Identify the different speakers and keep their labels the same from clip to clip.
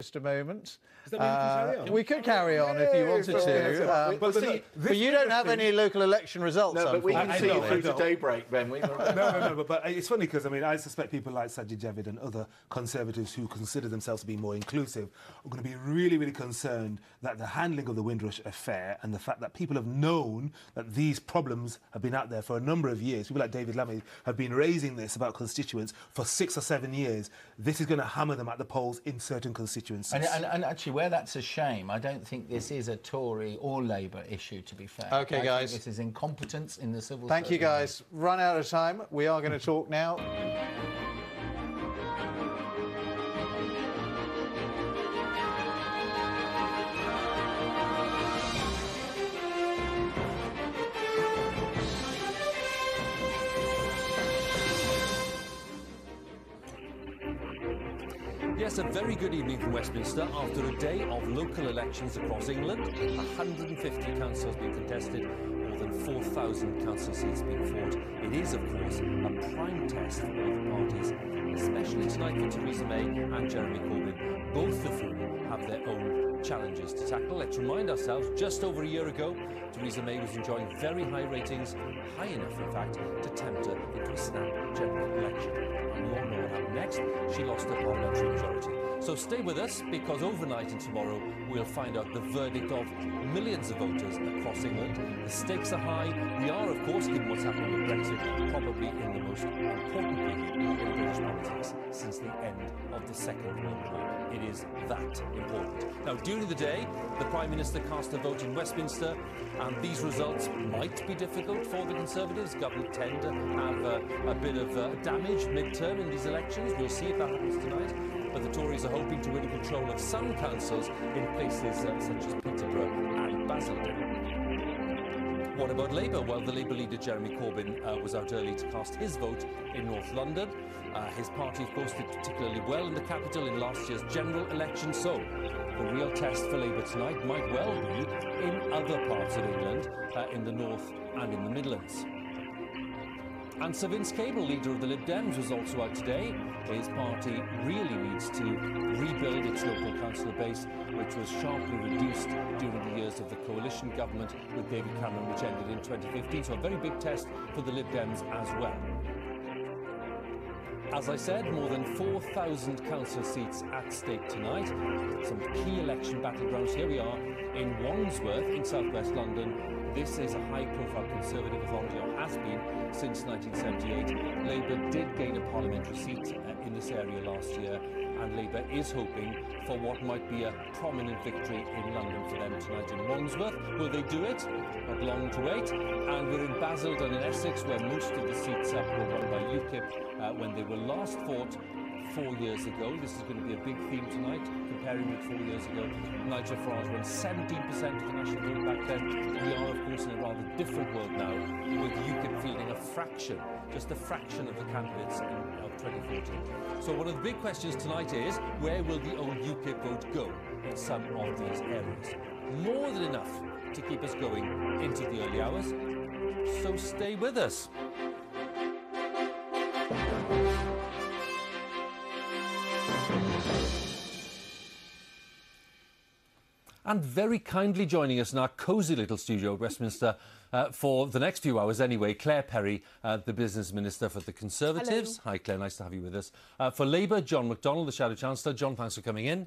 Speaker 1: just a moment.
Speaker 2: Does that mean we can carry on?
Speaker 1: We could carry on if you wanted to. But you don't have any local election results.
Speaker 3: No, but we can see you through to daybreak, Ben.
Speaker 2: No, but it's funny because, I mean, I suspect people like Sajid Javid and other Conservatives who consider themselves to be more inclusive are going to be really, really concerned that the handling of the Windrush affair and the fact that people have known that these problems have been out there for a number of years. People like David Lammy have been raising this about constituents for 6 or 7 years. This is going to hammer them at the polls in certain constituencies.
Speaker 4: And actually, where that's a shame, I don't think this is a Tory or Labour issue, to be fair.
Speaker 1: OK, guys.
Speaker 4: This is incompetence in the civil service.
Speaker 1: Thank you, guys. Run out of time. We are going to talk now.
Speaker 5: Yes, a very good evening from Westminster. After a day of local elections across England, 150 councils being contested, more than 4,000 council seats being fought. It is, of course, a prime test for all the parties, especially tonight for Theresa May and Jeremy Corbyn, both of whom have their own challenges to tackle. Let's remind ourselves, just over a year ago, Theresa May was enjoying very high ratings, high enough, in fact, to tempt her into a snap general election. And we all know what happened next. She lost her parliamentary majority. So stay with us, because overnight and tomorrow we'll find out the verdict of millions of voters across England. The stakes are high. We are, of course, given what's happening with Brexit, probably in the most important period in British politics since the end of the Second World War. It is that important. Now, during the day, the Prime Minister cast a vote in Westminster, and these results might be difficult for the Conservatives. Government tend to have a bit of damage mid-term in these elections. We'll see if that happens tonight. But the Tories are hoping to win control of some councils in places such as Peterborough and Basildon. What about Labour? Well, the Labour leader Jeremy Corbyn was out early to cast his vote in North London. His party, of course, did particularly well in the capital in last year's general election. So the real test for Labour tonight might well be in other parts of England, in the north and in the Midlands. And Sir Vince Cable, leader of the Lib Dems, was also out today. His party really needs to rebuild its local councillor base, which was sharply reduced during the years of the coalition government with David Cameron, which ended in 2015. So a very big test for the Lib Dems as well. As I said, more than 4,000 council seats at stake tonight. Some key election battlegrounds. Here we are in Wandsworth in southwest London. This is a high-profile Conservative authority, or has been since 1978. Labour did gain a parliamentary seat in this area last year, and Labour is hoping for what might be a prominent victory in London for them tonight in Wandsworth. Will they do it? Not long to wait. And we're in Basildon in Essex, where most of the seats were won by UKIP when they were last fought 4 years ago. This is going to be a big theme tonight, comparing with 4 years ago. Nigel Farage won 17% of the national vote back then. We are, of course, in a rather different world now, with UKIP fielding a fraction, just a fraction of the candidates of 2014. So one of the big questions tonight is, where will the old UKIP vote go in some of these areas? More than enough to keep us going into the early hours. So stay with us. And very kindly joining us in our cosy little studio at Westminster for the next few hours anyway, Claire Perry, the Business Minister for the Conservatives. Hello. Hi, Claire, nice to have you with us. For Labour, John McDonnell, the Shadow Chancellor. John, thanks for coming in.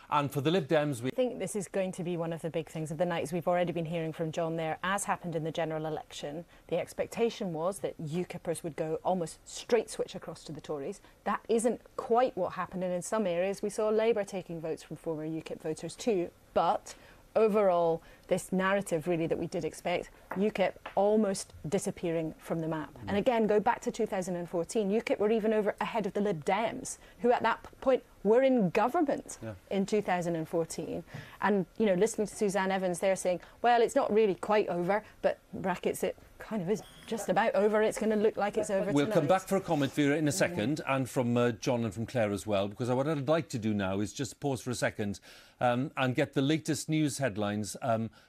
Speaker 5: And for the Lib Dems,
Speaker 6: I think this is going to be one of the big things of the night. We've already been hearing from John there, as happened in the general election. The expectation was that UKIPers would go almost straight switch across to the Tories. That isn't quite what happened, and in some areas we saw Labour taking votes from former UKIP voters too. But overall, this narrative really that we did expect, UKIP almost disappearing from the map. And again, go back to 2014, UKIP were even ahead of the Lib Dems, who at that point were in government in 2014. And, you know, listening to Suzanne Evans there saying, well, it's not really quite over, but brackets it kind of is just about over. It's going to look like it's over
Speaker 5: We'll
Speaker 6: tonight.
Speaker 5: come back for a comment, Vera, in a second, and from John and from Claire as well, because what I'd like to do now is just pause for a second and get the latest news headlines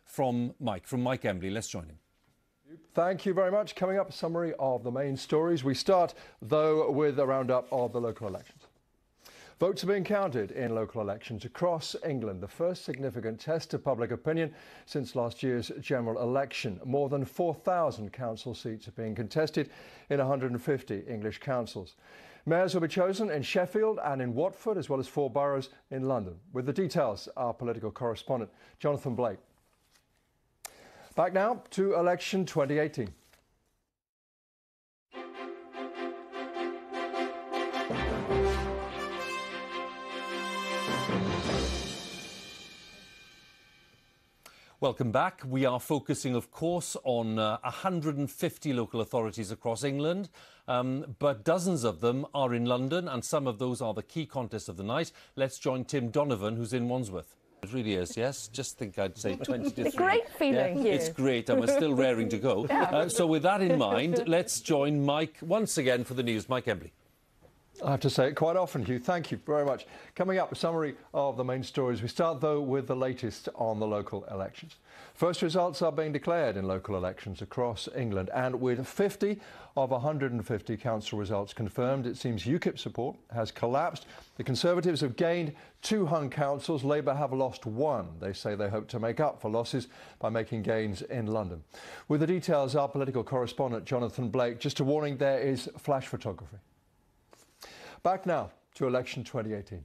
Speaker 5: from Mike Embley. Let's join him.
Speaker 7: Thank you very much. Coming up, a summary of the main stories. We start, though, with a roundup of the local elections. Votes are being counted in local elections across England, the first significant test of public opinion since last year's general election. More than 4,000 council seats are being contested in 150 English councils. Mayors will be chosen in Sheffield and in Watford, as well as 4 boroughs in London. With the details, our political correspondent, Jonathan Blake. Back now to election 2018.
Speaker 5: Welcome back. We are focusing, of course, on 150 local authorities across England, but dozens of them are in London, and some of those are the key contests of the night. Let's join Tim Donovan, who's in Wandsworth. It really is, yes. Just think I'd say 20 to 3.
Speaker 6: It's a great feeling here.
Speaker 5: It's great, and we're still raring to go. So with that in mind, let's join Mike once again for the news. Mike Embley.
Speaker 7: I have to say it quite often, Hugh. Thank you very much. Coming up, a summary of the main stories. We start, though, with the latest on the local elections. First results are being declared in local elections across England, and with 50 of 150 council results confirmed, it seems UKIP support has collapsed. The Conservatives have gained 2 hung councils. Labour have lost 1. They say they hope to make up for losses by making gains in London. With the details, our political correspondent, Jonathan Blake. Just a warning, there is flash photography. Back now to election 2018.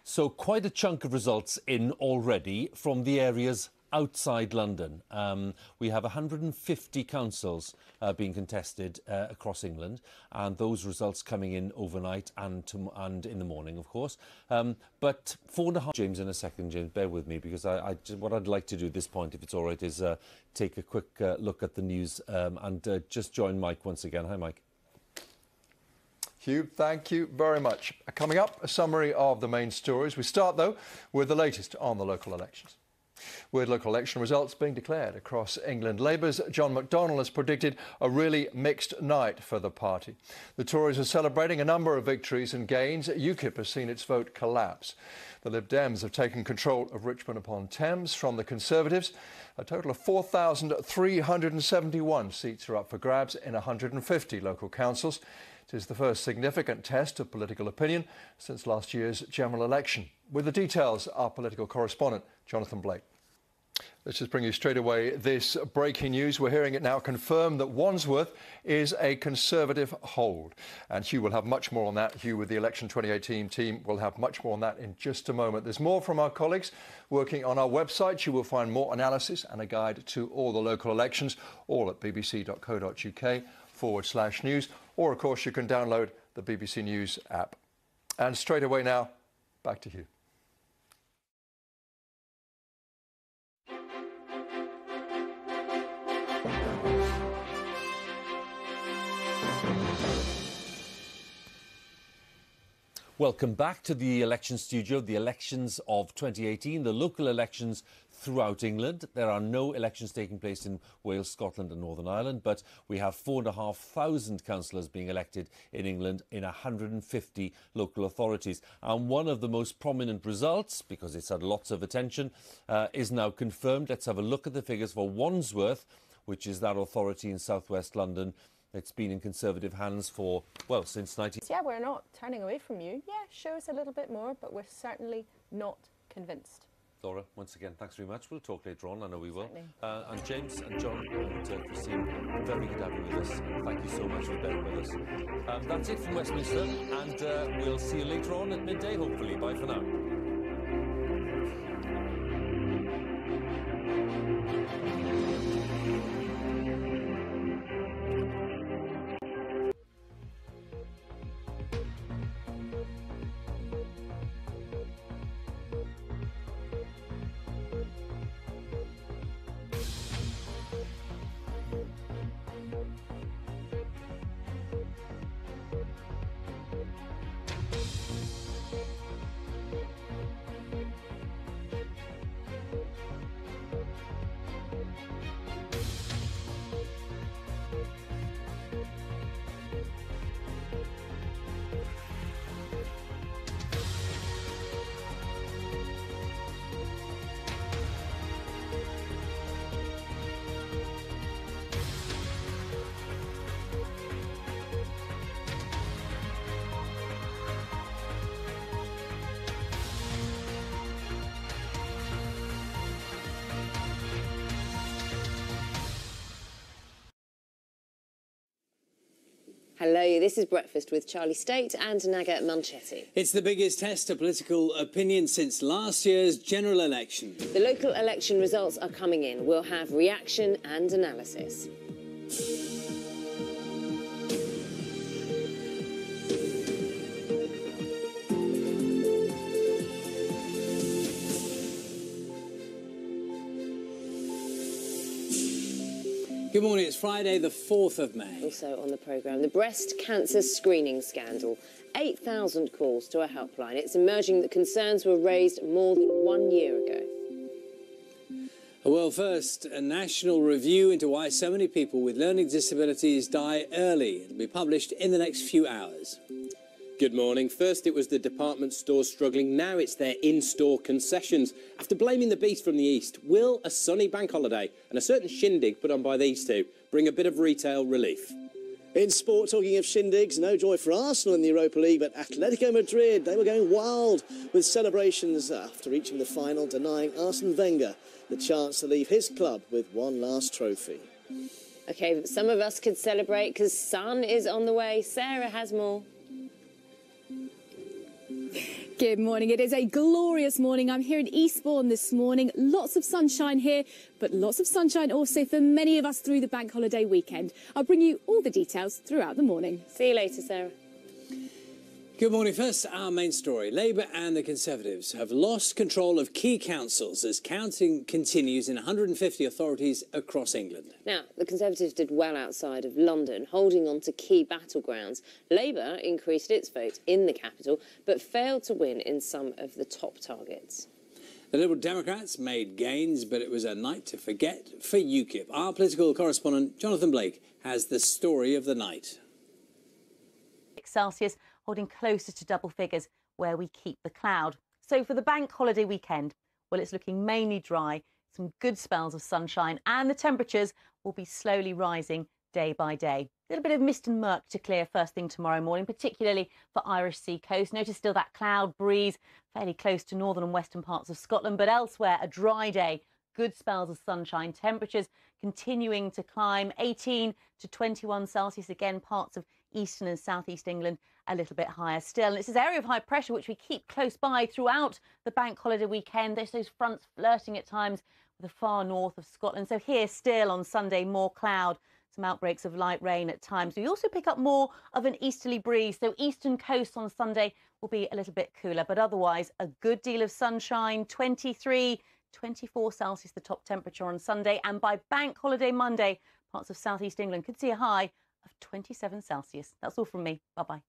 Speaker 5: So quite a chunk of results in already from the areas outside London. We have 150 councils being contested across England, and those results coming in overnight and in the morning, of course. But 4.5... James, in a second, James, bear with me, because what I'd like to do at this point, if it's all right, is take a quick look at the news and just join Mike once again. Hi, Mike.
Speaker 7: Hugh, thank you very much. Coming up, a summary of the main stories. We start, though, with the latest on the local elections. With local election results being declared across England, Labour's John McDonnell has predicted a really mixed night for the party. The Tories are celebrating a number of victories and gains. UKIP has seen its vote collapse. The Lib Dems have taken control of Richmond-upon-Thames from the Conservatives. A total of 4,371 seats are up for grabs in 150 local councils. It is the first significant test of political opinion since last year's general election. With the details, our political correspondent, Jonathan Blake. Let's just bring you straight away this breaking news. We're hearing it now confirmed that Wandsworth is a Conservative hold. And Hugh will have much more on that. Hugh, with the election 2018 team, will have much more on that in just a moment. There's more from our colleagues working on our website. You will find more analysis and a guide to all the local elections, all at bbc.co.uk/news. Or, of course, you can download the BBC News app. And straight away now, back to Hugh.
Speaker 5: Welcome back to the election studio, the elections of 2018, the local elections throughout England. There are no elections taking place in Wales, Scotland and Northern Ireland, but we have 4,500 councillors being elected in England in 150 local authorities. And one of the most prominent results, because it's had lots of attention, is now confirmed. Let's have a look at the figures for Wandsworth, which is that authority in southwest London. It's been in Conservative hands for, well, since 19...
Speaker 6: Yeah, we're not turning away from you. Yeah, show us a little bit more, but we're certainly not convinced.
Speaker 5: Laura, once again, thanks very much. We'll talk later on, I know we will. And James and John and Christine, very good to have you with us. Thank you so much for being with us. That's it from Westminster, and we'll see you later on at midday, hopefully. Bye for now.
Speaker 8: Hello, this is Breakfast with Charlie Stayt and Naga Munchetty.
Speaker 9: It's the biggest test of political opinion since last year's general election.
Speaker 8: The local election results are coming in. We'll have reaction and analysis.
Speaker 9: Good morning, it's Friday the 4th of May.
Speaker 8: Also on the programme, the breast cancer screening scandal. 8,000 calls to a helpline. It's emerging that concerns were raised more than 1 year ago.
Speaker 9: Well, first, a national review into why so many people with learning disabilities die early. It'll be published in the next few hours.
Speaker 10: Good morning. First it was the department stores struggling, now it's their in-store concessions. After blaming the beast from the east, will a sunny bank holiday and a certain shindig put on by these two bring a bit of retail relief?
Speaker 11: In sport, talking of shindigs, no joy for Arsenal in the Europa League, but Atletico Madrid, they were going wild with celebrations after reaching the final, denying Arsene Wenger the chance to leave his club with one last trophy.
Speaker 8: OK, some of us could celebrate because sun is on the way. Sarah has more.
Speaker 12: Good morning. It is a glorious morning. I'm here in Eastbourne this morning. Lots of sunshine here, but lots of sunshine also for many of us through the bank holiday weekend. I'll bring you all the details throughout the morning.
Speaker 8: See you later, Sarah.
Speaker 9: Good morning. First, our main story. Labour and the Conservatives have lost control of key councils as counting continues in 150 authorities across England.
Speaker 8: Now, the Conservatives did well outside of London, holding on to key battlegrounds. Labour increased its vote in the capital, but failed to win in some of the top targets.
Speaker 9: The Liberal Democrats made gains, but it was a night to forget for UKIP. Our political correspondent, Jonathan Blake, has the story of the night.
Speaker 13: Celsius holding closer to double figures where we keep the cloud. So for the bank holiday weekend, well, it's looking mainly dry, some good spells of sunshine, and the temperatures will be slowly rising day by day. A little bit of mist and murk to clear first thing tomorrow morning, particularly for Irish sea coast. Notice still that cloud breeze fairly close to northern and western parts of Scotland, but elsewhere a dry day. Good spells of sunshine, temperatures continuing to climb, 18 to 21 Celsius, again parts of eastern and southeast England a little bit higher still. And it's this area of high pressure which we keep close by throughout the bank holiday weekend. There's those fronts flirting at times with the far north of Scotland. So here still on Sunday, more cloud, some outbreaks of light rain at times. We also pick up more of an easterly breeze. So eastern coast on Sunday will be a little bit cooler, but otherwise a good deal of sunshine, 23, 24 Celsius the top temperature on Sunday. And by bank holiday Monday, parts of southeast England could see a high of 27 Celsius. That's all from me. Bye-bye.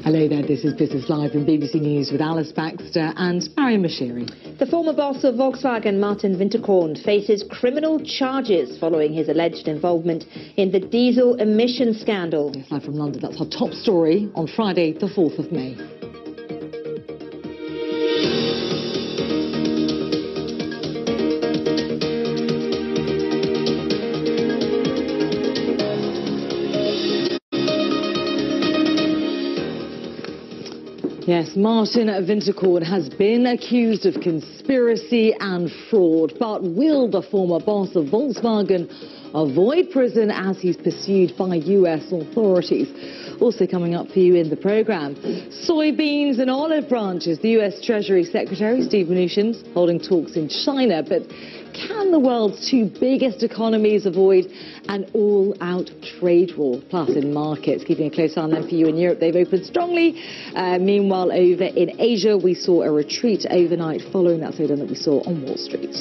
Speaker 14: Hello there, this is Business Live from BBC News with Alice Baxter and Maryam Moshiri.
Speaker 15: The former boss of Volkswagen, Martin Winterkorn, faces criminal charges following his alleged involvement in the diesel emission scandal.
Speaker 14: Yes, live from London, that's our top story on Friday, the 4th of May. Yes, Martin Winterkorn has been accused of conspiracy and fraud, but will the former boss of Volkswagen avoid prison as he's pursued by US authorities? Also coming up for you in the programme, soybeans and olive branches. The US Treasury Secretary, Steve Mnuchin's, holding talks in China, but can the world's two biggest economies avoid an all-out trade war? Plus, in markets, keeping a close eye on them for you in Europe, they've opened strongly. Meanwhile, over in Asia, we saw a retreat overnight following that slowdown that we saw on Wall Street.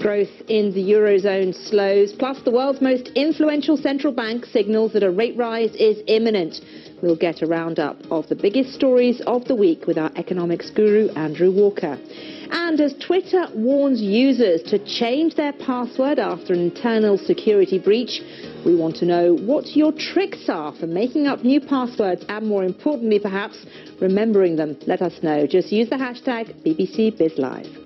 Speaker 15: Growth in the Eurozone slows, plus the world's most influential central bank signals that a rate rise is imminent. We'll get a roundup of the biggest stories of the week with our economics guru, Andrew Walker. And as Twitter warns users to change their password after an internal security breach, we want to know what your tricks are for making up new passwords and, more importantly perhaps, remembering them. Let us know. Just use the hashtag #BBCBizLive.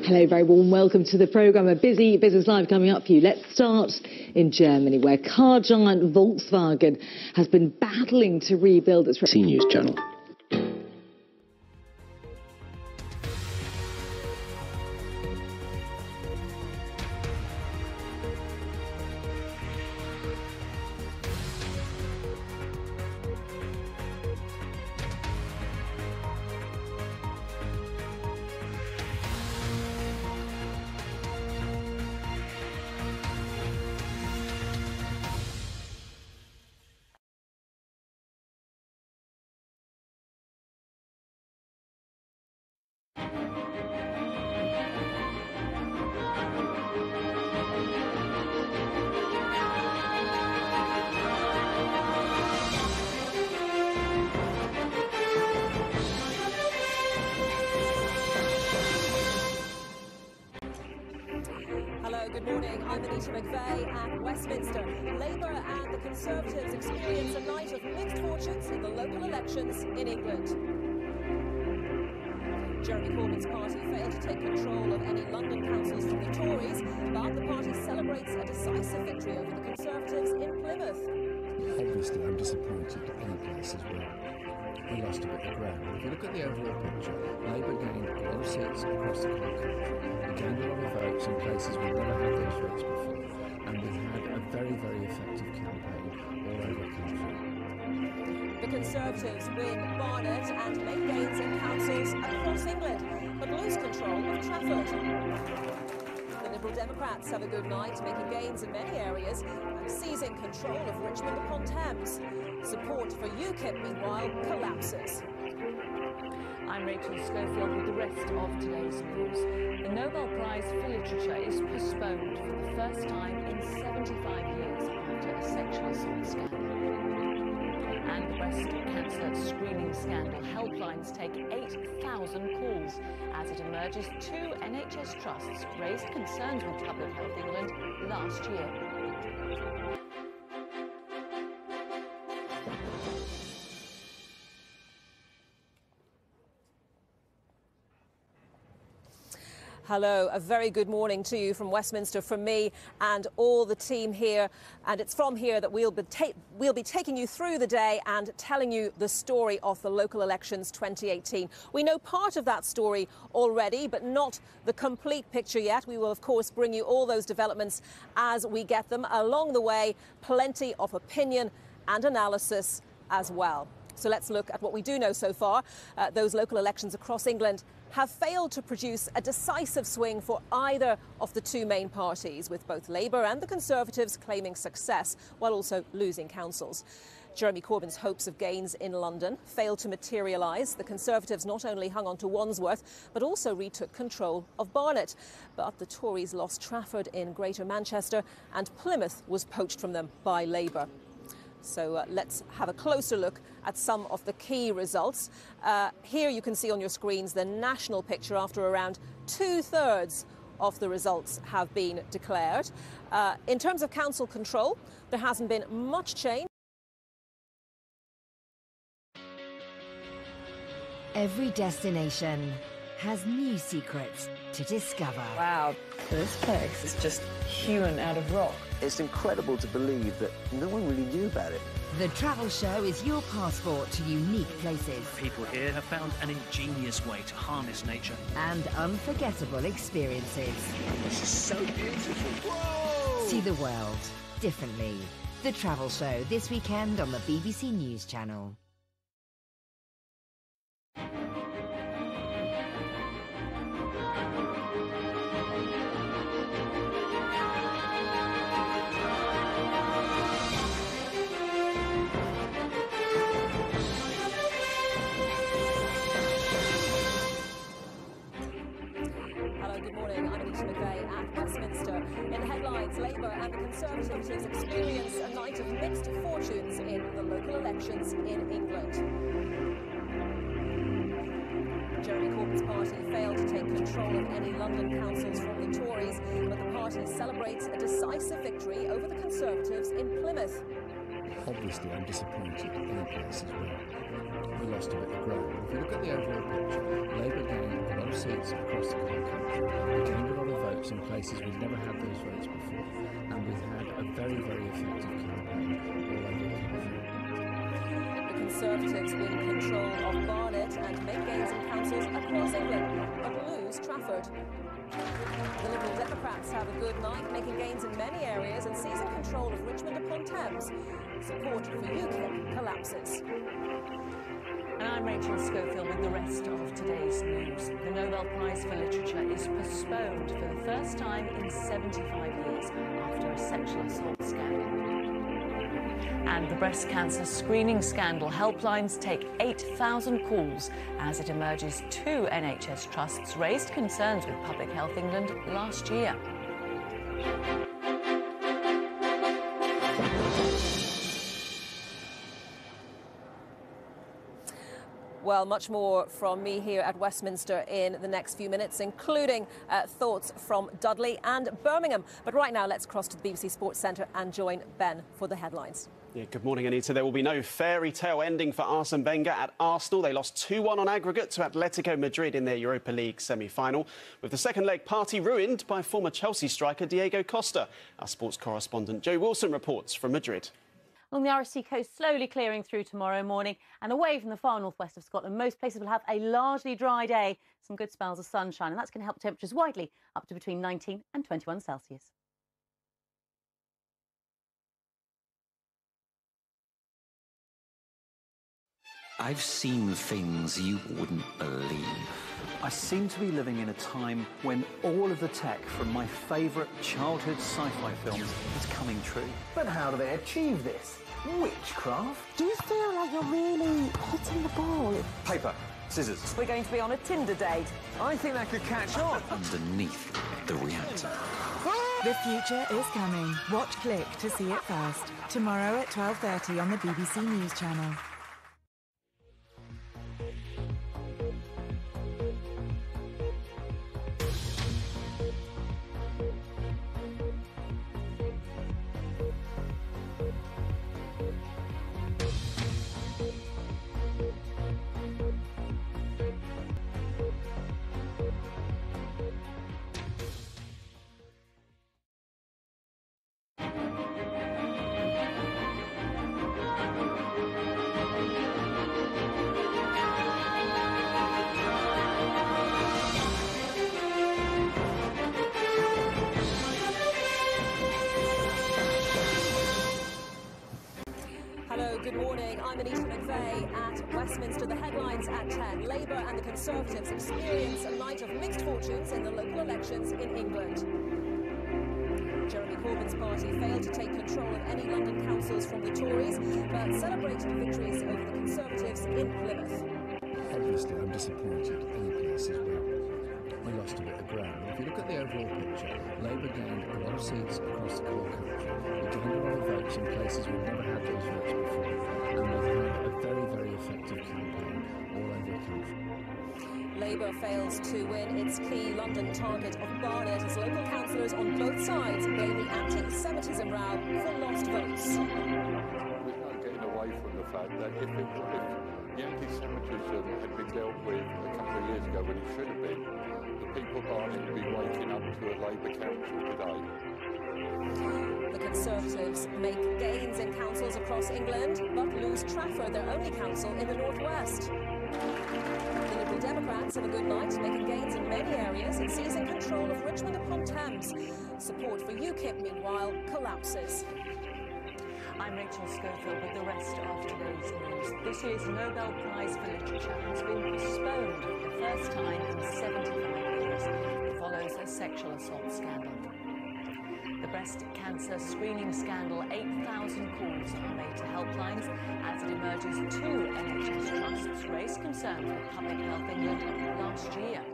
Speaker 15: Hello, very warm welcome to the programme. A busy Business Live coming up for you. Let's start in Germany, where car giant Volkswagen has been battling to rebuild its...
Speaker 16: BBC News Channel.
Speaker 17: Good morning, I'm Annita McVeigh at Westminster. Labour and the Conservatives experience a night of mixed fortunes in the local elections in England. Jeremy Corbyn's party failed to take control of any London councils from the Tories, but the party celebrates a decisive victory over the Conservatives in Plymouth.
Speaker 18: Obviously, I'm disappointed at any places where we lost a bit of ground. If you look at the overall picture, Labour gained a lot of seats across the country. We gained a lot of votes in places we've never had those votes before, and we had a very, very effective campaign all over the country.
Speaker 17: The Conservatives win Barnet and make gains in councils across England, but lose control of Trafford. The Liberal Democrats have a good night, making gains in many areas and seizing control of Richmond upon Thames. Support for UKIP, meanwhile, collapses.
Speaker 19: I'm Rachel Schofield with the rest of today's news. The Nobel Prize for Literature is postponed for the first time in 75 years after a sexual assault scandal. And the breast cancer screening scandal helplines take 8,000 calls. As it emerges, 2 NHS trusts raised concerns with Public Health England last year.
Speaker 17: Hello, a very good morning to you from Westminster, from me and all the team here. And it's from here that we'll be taking you through the day and telling you the story of the local elections 2018. We know part of that story already, but not the complete picture yet. We will, of course, bring you all those developments as we get them. Along the way, plenty of opinion and analysis as well. So let's look at what we do know so far. Those local elections across England have failed to produce a decisive swing for either of the 2 main parties, with both Labour and the Conservatives claiming success while also losing councils. Jeremy Corbyn's hopes of gains in London failed to materialise. The Conservatives not only hung on to Wandsworth, but also retook control of Barnet. But the Tories lost Trafford in Greater Manchester, and Plymouth was poached from them by Labour. So let's have a closer look at some of the key results. Here you can see on your screens the national picture after around 2/3 of the results have been declared. In terms of council control, there hasn't been much change.
Speaker 20: Every destination has new secrets to discover.
Speaker 21: Wow, this place is just hewn out of rock.
Speaker 22: It's incredible to believe that no one really knew about it.
Speaker 20: The Travel Show is your passport to unique places.
Speaker 23: People here have found an ingenious way to harness nature.
Speaker 20: And unforgettable experiences.
Speaker 22: This is so beautiful. Whoa!
Speaker 20: See the world differently. The Travel Show this weekend on the BBC News Channel.
Speaker 17: Conservatives experience a night of mixed fortunes in the local elections in England. Jeremy Corbyn's party failed to take control of any London councils from the Tories, but the party celebrates a decisive victory over the Conservatives in Plymouth.
Speaker 18: Obviously, I'm disappointed in places where we lost a bit of ground. If you look at the overall picture, Labour gained a lot of seats across the whole country. We gained a lot of votes in places we've never had those votes before, and we had a very, very effective campaign all over the country.
Speaker 17: The Conservatives win control of Barnet and make gains in councils across England, but lose Trafford. The Liberal Democrats have a good night, making gains in many areas and seizing control of Richmond upon Thames. Support for UKIP collapses.
Speaker 19: And I'm Rachel Schofield with the rest of today's news. The Nobel Prize for Literature is postponed for the first time in 75 years after a sexual assault scandal. And the breast cancer screening scandal helplines take 8,000 calls as it emerges 2 NHS trusts raised concerns with Public Health England last year.
Speaker 17: Well, much more from me here at Westminster in the next few minutes, including thoughts from Dudley and Birmingham. But right now, let's cross to the BBC Sports Centre and join Ben for the headlines.
Speaker 2: Yeah, good morning, Annita. There will be no fairy tale ending for Arsene Wenger at Arsenal. They lost 2-1 on aggregate to Atletico Madrid in their Europa League semi-final, with the second leg party ruined by former Chelsea striker Diego Costa. Our sports correspondent Joe Wilson reports from Madrid.
Speaker 13: Along the RSC coast, slowly clearing through tomorrow morning, and away from the far northwest of Scotland, most places will have a largely dry day. Some good spells of sunshine, and that's going to help temperatures widely up to between 19 and 21 Celsius.
Speaker 3: I've seen things you wouldn't believe. I seem to be living in a time when all of the tech from my favourite childhood sci-fi films is coming true.
Speaker 16: But how do they achieve this? Witchcraft?
Speaker 24: Do you feel like you're really hitting the ball?
Speaker 3: Paper, scissors.
Speaker 24: We're going to be on a Tinder date.
Speaker 16: I think that could catch on.
Speaker 3: Underneath the reactor.
Speaker 25: The future is coming. Watch Click to see it first. Tomorrow at 12:30 on the BBC News Channel.
Speaker 17: Good morning, I'm Annita McVeigh at Westminster. The headlines at 10. Labour and the Conservatives experience a night of mixed fortunes in the local elections in England. Jeremy Corbyn's party failed to take control of any London councils from the Tories, but celebrated victories over the Conservatives in Plymouth.
Speaker 18: Obviously, I'm disappointed in places where we lost a bit of ground. If you look at the overall picture, Labour gained a lot of seats across the whole country. We gained a lot of votes in places we've never had those votes before, and we've had a very, very effective campaign all over the country.
Speaker 17: Labour fails to win its key London target of Barnet as local councillors on both sides blame the anti-Semitism row for lost votes.
Speaker 26: We're not getting away from the fact that if the anti-Semitism had been dealt with a couple of years ago when it should have been, the people of Barnet would be waking up to a Labour council today.
Speaker 17: The Conservatives make gains in councils across England, but lose Trafford, their only council in the northwest. The Liberal Democrats have a good night, making gains in many areas and seizing control of Richmond upon Thames. Support for UKIP, meanwhile, collapses.
Speaker 19: I'm Rachel Schofield with the rest of today's news. This year's Nobel Prize for Literature has been postponed for the first time in 75 years. It follows a sexual assault scandal. The breast cancer screening scandal, 8,000 calls are made to helplines as it emerges 2 NHS trusts raised concern for Public Health England last year.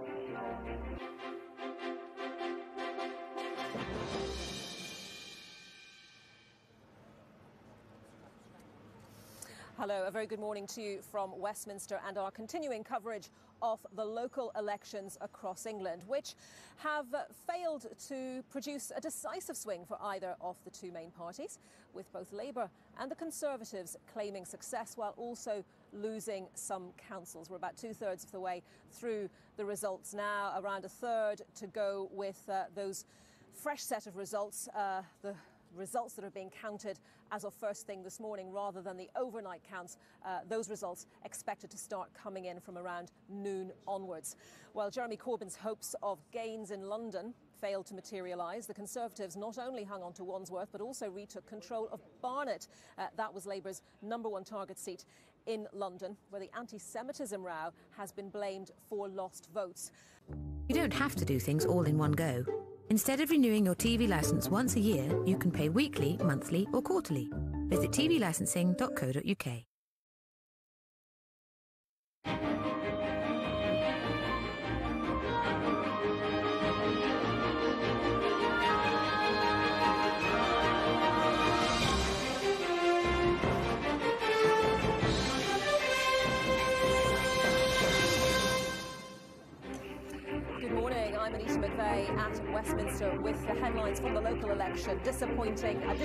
Speaker 17: Hello, a very good morning to you from Westminster and our continuing coverage of the local elections across England, which have failed to produce a decisive swing for either of the two main parties, with both Labour and the Conservatives claiming success while also losing some councils. We're about two-thirds of the way through the results now, around a third to go with those fresh set of results, the results that are being counted as of first thing this morning rather than the overnight counts. Those results expected to start coming in from around noon onwards. While Jeremy Corbyn's hopes of gains in London failed to materialise, the Conservatives not only hung on to Wandsworth but also retook control of Barnet. That was Labour's #1 target seat in London, where the anti-Semitism row has been blamed for lost votes.
Speaker 1: You don't have to do things all in one go. Instead of renewing your TV licence once a year, you can pay weekly, monthly or quarterly. Visit tvlicensing.co.uk.
Speaker 17: Good morning, I'm Annita McVeigh at Westminster with the headlines from the local election. A disappointing night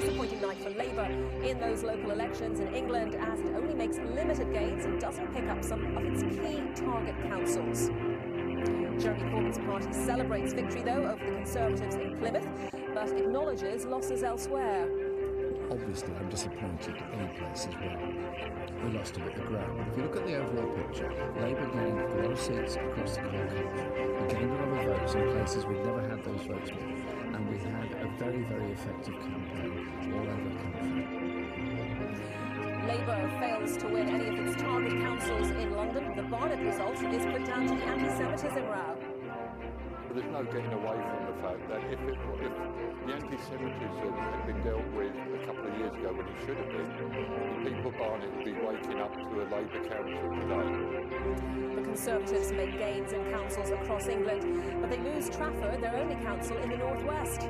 Speaker 17: for Labour in those local elections in England, as it only makes limited gains and doesn't pick up some of its key target councils. Jeremy Corbyn's party celebrates victory, though, over the Conservatives in Plymouth, but acknowledges losses elsewhere.
Speaker 18: Obviously, I'm disappointed any place as well. We lost a bit of ground, but if you look at the overall picture, Labour gained a lot of seats across the country. We gained a lot of votes in places we've never had those votes before, and we had a very, very effective campaign all over the country.
Speaker 17: Labour fails to win any of its target councils in London. The Barnet result is put down to the anti-Semitism row.
Speaker 26: There's no getting away from the fact that if the anti-Semitism had been dealt with a couple of years ago when it should have been, the people of Barnet would be waking up to a Labour council today.
Speaker 17: The Conservatives make gains in councils across England, but they lose Trafford, their only council in the northwest. The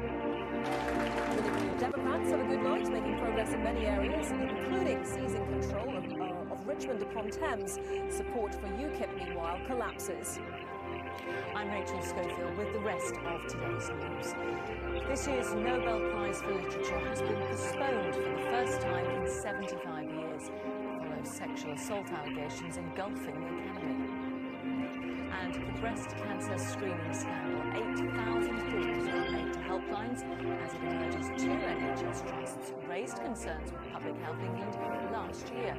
Speaker 17: Liberal Democrats have a good night, making progress in many areas, including seizing control of Richmond upon Thames. Support for UKIP, meanwhile, collapses.
Speaker 19: I'm Rachel Schofield with the rest of today's news. This year's Nobel Prize for Literature has been postponed for the first time in 75 years. It follows sexual assault allegations engulfing the Academy. And the breast cancer screening scandal. 8,000 calls were made to helplines as it emerges two NHS trusts raised concerns with Public Health England last year.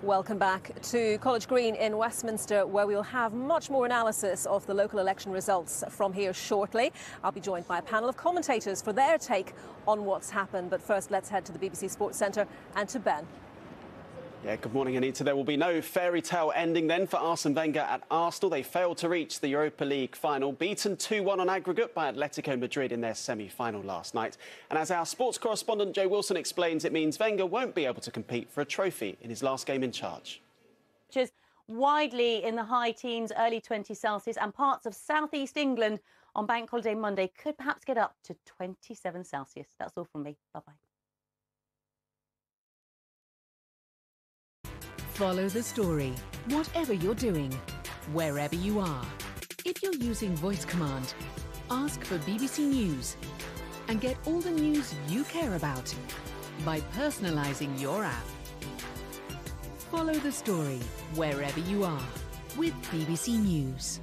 Speaker 17: Welcome back to College Green in Westminster, where we'll have much more analysis of the local election results from here shortly. I'll be joined by a panel of commentators for their take on what's happened. But first, let's head to the BBC Sports Centre and to Ben.
Speaker 2: Yeah, good morning, Annita. There will be no fairy tale ending then for Arsene Wenger at Arsenal. They failed to reach the Europa League final, beaten 2-1 on aggregate by Atletico Madrid in their semi-final last night. And as our sports correspondent Joe Wilson explains, it means Wenger won't be able to compete for a trophy in his last game in charge.
Speaker 13: Widely in the high teens, early 20 Celsius, and parts of southeast England on Bank Holiday Monday could perhaps get up to 27 Celsius. That's all from me. Bye-bye.
Speaker 4: Follow the story, whatever you're doing, wherever you are. If you're using voice command, ask for BBC News and get all the news you care about by personalising your app. Follow the story, wherever you are, with BBC News.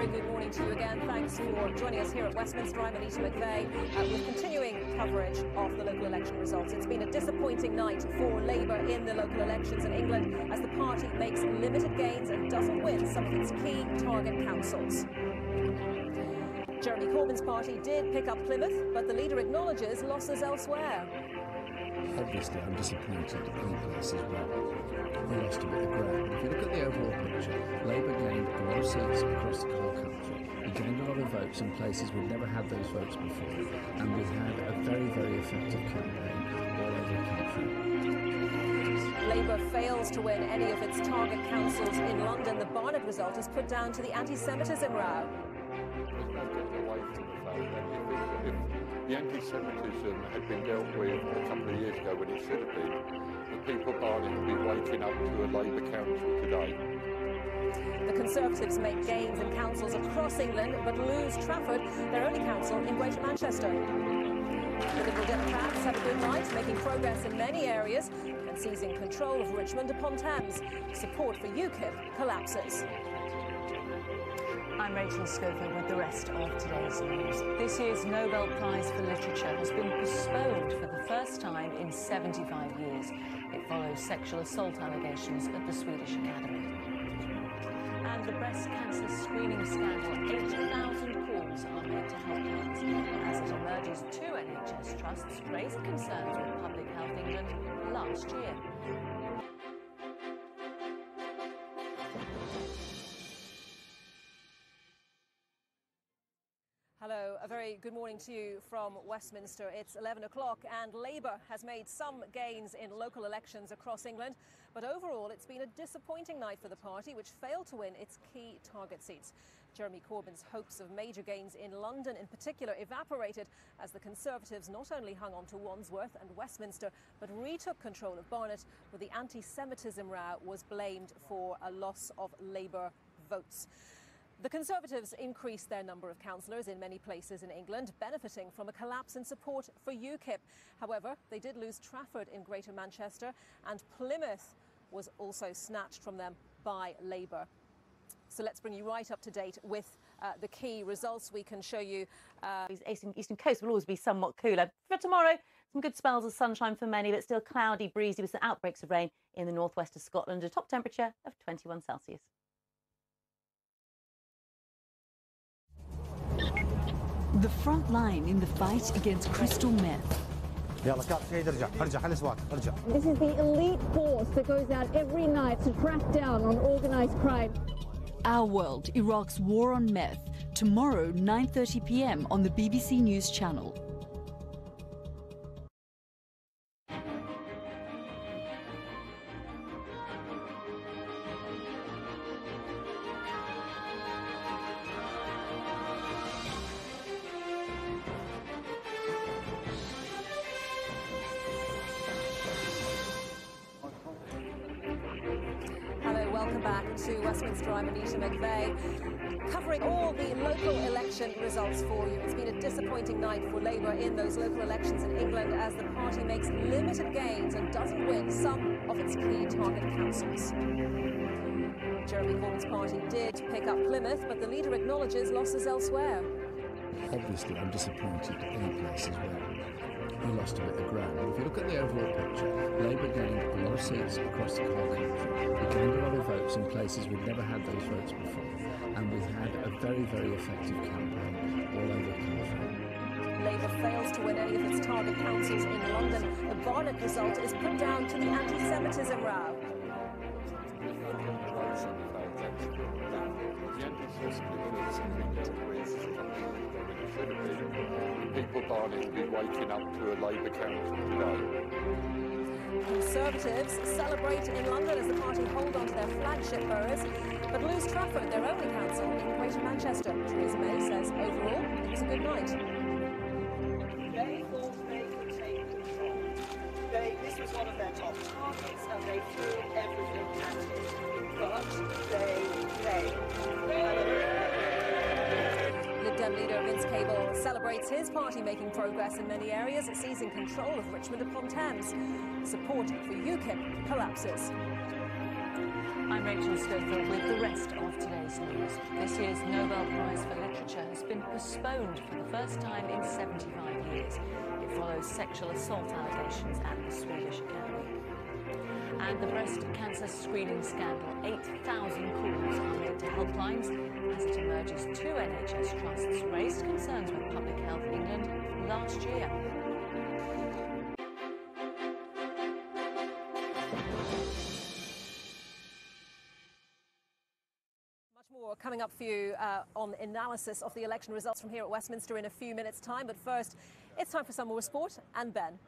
Speaker 17: very good morning to you again. Thanks for joining us here at Westminster. I'm Annita McVeigh with continuing coverage of the local election results. It's been a disappointing night for Labour in the local elections in England as the party makes limited gains and doesn't win some of its key target councils. Jeremy Corbyn's party did pick up Plymouth, but the leader acknowledges losses elsewhere.
Speaker 18: Obviously, I'm disappointed in places where we lost a bit of ground. But if you look at the overall picture, Labour gained a lot of seats across the whole country. We gained a lot of votes in places we've never had those votes before. And we had a very, very effective campaign all over the country.
Speaker 17: Labour fails to win any of its target councils in London. The Barnett result is put down to the anti-Semitism row.
Speaker 26: The anti-Semitism had been dealt with a couple of years ago when it should have been. The people of Barnet will be waking up to a Labour council today.
Speaker 17: The Conservatives make gains in councils across England but lose Trafford, their only council in Greater Manchester. The Liberal Democrats have a good night, making progress in many areas and seizing control of Richmond upon Thames. Support for UKIP collapses.
Speaker 19: I'm Rachel Schofield with the rest of today's news. This year's Nobel Prize for Literature has been postponed for the first time in 75 years. It follows sexual assault allegations at the Swedish Academy. And the breast cancer screening scandal, 80,000 calls are made to helplines. As it emerges, two NHS trusts raised concerns with Public Health England last year.
Speaker 17: Hello, a very good morning to you from Westminster. It's 11 o'clock and Labour has made some gains in local elections across England, but overall it's been a disappointing night for the party, which failed to win its key target seats. Jeremy Corbyn's hopes of major gains in London in particular evaporated as the Conservatives not only hung on to Wandsworth and Westminster, but retook control of Barnet, where the anti-Semitism row was blamed for a loss of Labour votes. The Conservatives increased their number of councillors in many places in England, benefiting from a collapse in support for UKIP. However, they did lose Trafford in Greater Manchester, and Plymouth was also snatched from them by Labour. So let's bring you right up to date with the key results. We can show you.
Speaker 13: Eastern coast will always be somewhat cooler. For tomorrow, some good spells of sunshine for many, but still cloudy, breezy with some outbreaks of rain in the northwest of Scotland. A top temperature of 21 Celsius.
Speaker 5: The front line in the fight against crystal meth.
Speaker 6: This
Speaker 7: is the elite force that goes out every night to crack down on organised crime.
Speaker 5: Our World, Iraq's war on meth. Tomorrow, 9:30 p.m. on the BBC News Channel.
Speaker 17: Welcome back to Westminster. I'm Annita McVeigh, covering all the local election results for you. It's been a disappointing night for Labour in those local elections in England as the party makes limited gains and doesn't win some of its key target councils. Jeremy Corbyn's party did pick up Plymouth, but the leader acknowledges losses elsewhere.
Speaker 18: Obviously, I'm disappointed in places where we lost a bit of ground. But if you look at the overall picture, Labour gained a lot of seats across the whole country. We gained a lot of votes in places we've never had those votes before. And we had a very, very effective campaign all over the country.
Speaker 17: Labour fails to win any of its target councils in London. The Barnett result is put down to the anti-Semitism row.
Speaker 26: People Barnet will be waking up to a Labour council today.
Speaker 17: Conservatives celebrate in London as the party hold on to their flagship boroughs, but lose Trafford, their only council in Greater Manchester. Theresa May says overall it was a good night.
Speaker 10: They thought they could take control. This was one of their top targets, and they threw everything at it. But they failed.
Speaker 17: Lib Dem leader Vince Cable celebrates his party making progress in many areas, seizing control of Richmond upon Thames. Support for UKIP collapses.
Speaker 19: I'm Rachel Schofield with the rest of today's news. This year's Nobel Prize for Literature has been postponed for the first time in 75 years. It follows sexual assault allegations at the Swedish Academy. And the breast cancer screening scandal, 8,000 calls are made to helplines. As it emerges, 2 NHS trusts raised concerns with Public Health England last year.
Speaker 17: More coming up for you on analysis of the election results from here at Westminster in a few minutes' time. But first, it's time for some more sport. And Ben.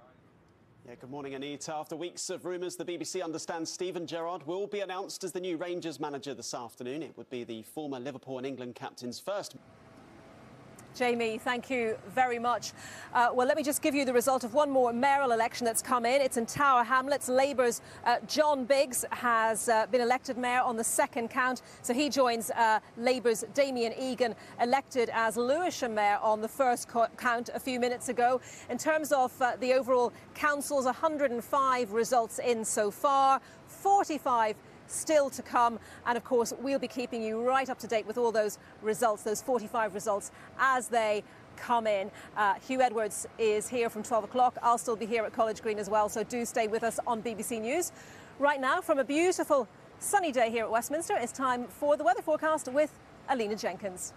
Speaker 2: Yeah, good morning, Annita. After weeks of rumours, the BBC understands Steven Gerrard will be announced as the new Rangers manager this afternoon. It would be the former Liverpool and England captain's first.
Speaker 17: Jamie, thank you very much. Well, let me just give you the result of one more mayoral election that's come in. It's in Tower Hamlets. Labour's John Biggs has been elected mayor on the second count. So he joins Labour's Damien Egan, elected as Lewisham mayor on the first count a few minutes ago. In terms of the overall councils, 105 results in so far, 45 still to come, and of course we'll be keeping you right up to date with all those results, those 45 results, as they come in. Hugh Edwards is here from 12 o'clock. I'll still be here at College Green as well, so do stay with us on BBC News. Right now, from a beautiful sunny day here at Westminster, it's time for the weather forecast with Alina Jenkins.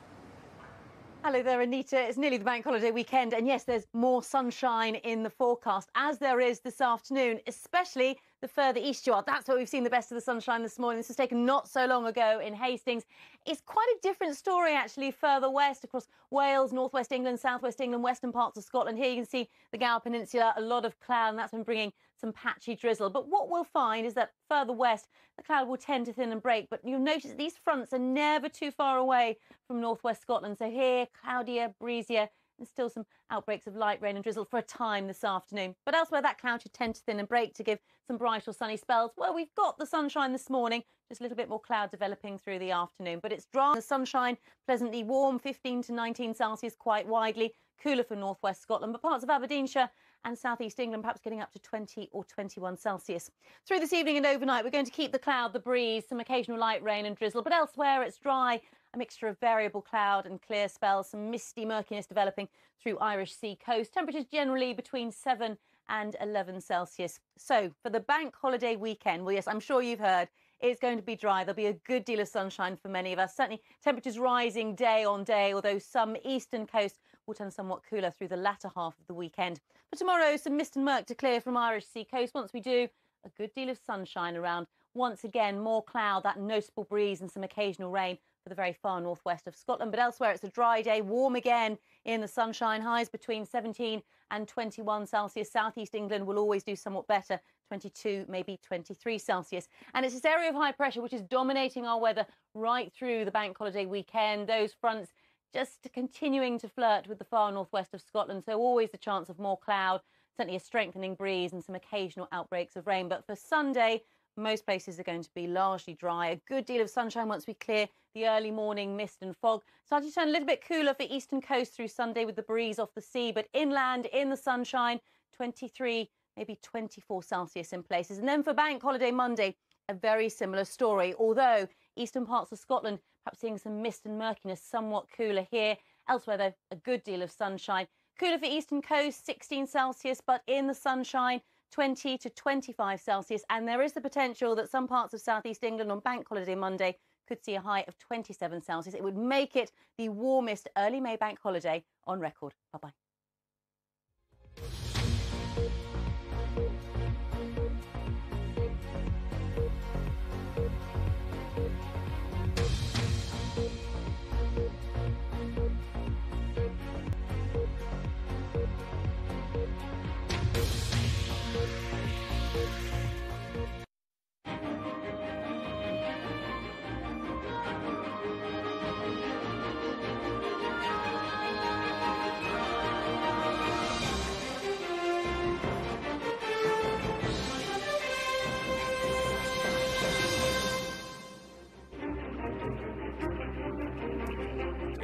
Speaker 13: Hello there, Annita. It's nearly the bank holiday weekend, and yes, there's more sunshine in the forecast, as there is this afternoon, especially the further east you are. That's where we've seen the best of the sunshine this morning. This was taken not so long ago in Hastings. It's quite a different story, actually, further west across Wales, northwest England, southwest England, western parts of Scotland. Here you can see the Gower Peninsula, a lot of cloud, and that's been bringing some patchy drizzle. But what we'll find is that further west, the cloud will tend to thin and break. But you'll notice these fronts are never too far away from northwest Scotland. So here, cloudier, breezier, and still some outbreaks of light rain and drizzle for a time this afternoon. But elsewhere, that cloud should tend to thin and break to give some bright or sunny spells. Well, we've got the sunshine this morning, just a little bit more cloud developing through the afternoon. But it's dry, the sunshine pleasantly warm, 15 to 19 Celsius quite widely, cooler for northwest Scotland, but parts of Aberdeenshire and southeast England perhaps getting up to 20 or 21 Celsius. Through this evening and overnight, we're going to keep the cloud, the breeze, some occasional light rain and drizzle, but elsewhere it's dry, a mixture of variable cloud and clear spells, some misty murkiness developing through Irish Sea coast. Temperatures generally between 7 and 11 Celsius. So for the bank holiday weekend, well, yes, I'm sure you've heard, it's going to be dry. There'll be a good deal of sunshine for many of us. Certainly temperatures rising day on day, although some eastern coast will turn somewhat cooler through the latter half of the weekend. For tomorrow, some mist and murk to clear from Irish Sea coast. Once we do, a good deal of sunshine around. Once again, more cloud, that noticeable breeze and some occasional rain for the very far northwest of Scotland. But elsewhere, it's a dry day, warm again in the sunshine. Highs between 17 and 21 Celsius. Southeast England will always do somewhat better, 22, maybe 23 Celsius. And it's this area of high pressure which is dominating our weather right through the bank holiday weekend. Those fronts just continuing to flirt with the far northwest of Scotland. So always the chance of more cloud, certainly a strengthening breeze and some occasional outbreaks of rain. But for Sunday, most places are going to be largely dry. A good deal of sunshine once we clear the early morning mist and fog. Starting to turn a little bit cooler for eastern coast through Sunday with the breeze off the sea. But inland, in the sunshine, 23, maybe 24 Celsius in places. And then for bank holiday Monday, a very similar story. Although eastern parts of Scotland perhaps seeing some mist and murkiness, somewhat cooler here. Elsewhere, though, a good deal of sunshine. Cooler for eastern coast, 16 Celsius, but in the sunshine, 20 to 25 Celsius. And there is the potential that some parts of southeast England on bank holiday Monday could see a high of 27 Celsius. It would make it the warmest early May bank holiday on record. Bye-bye.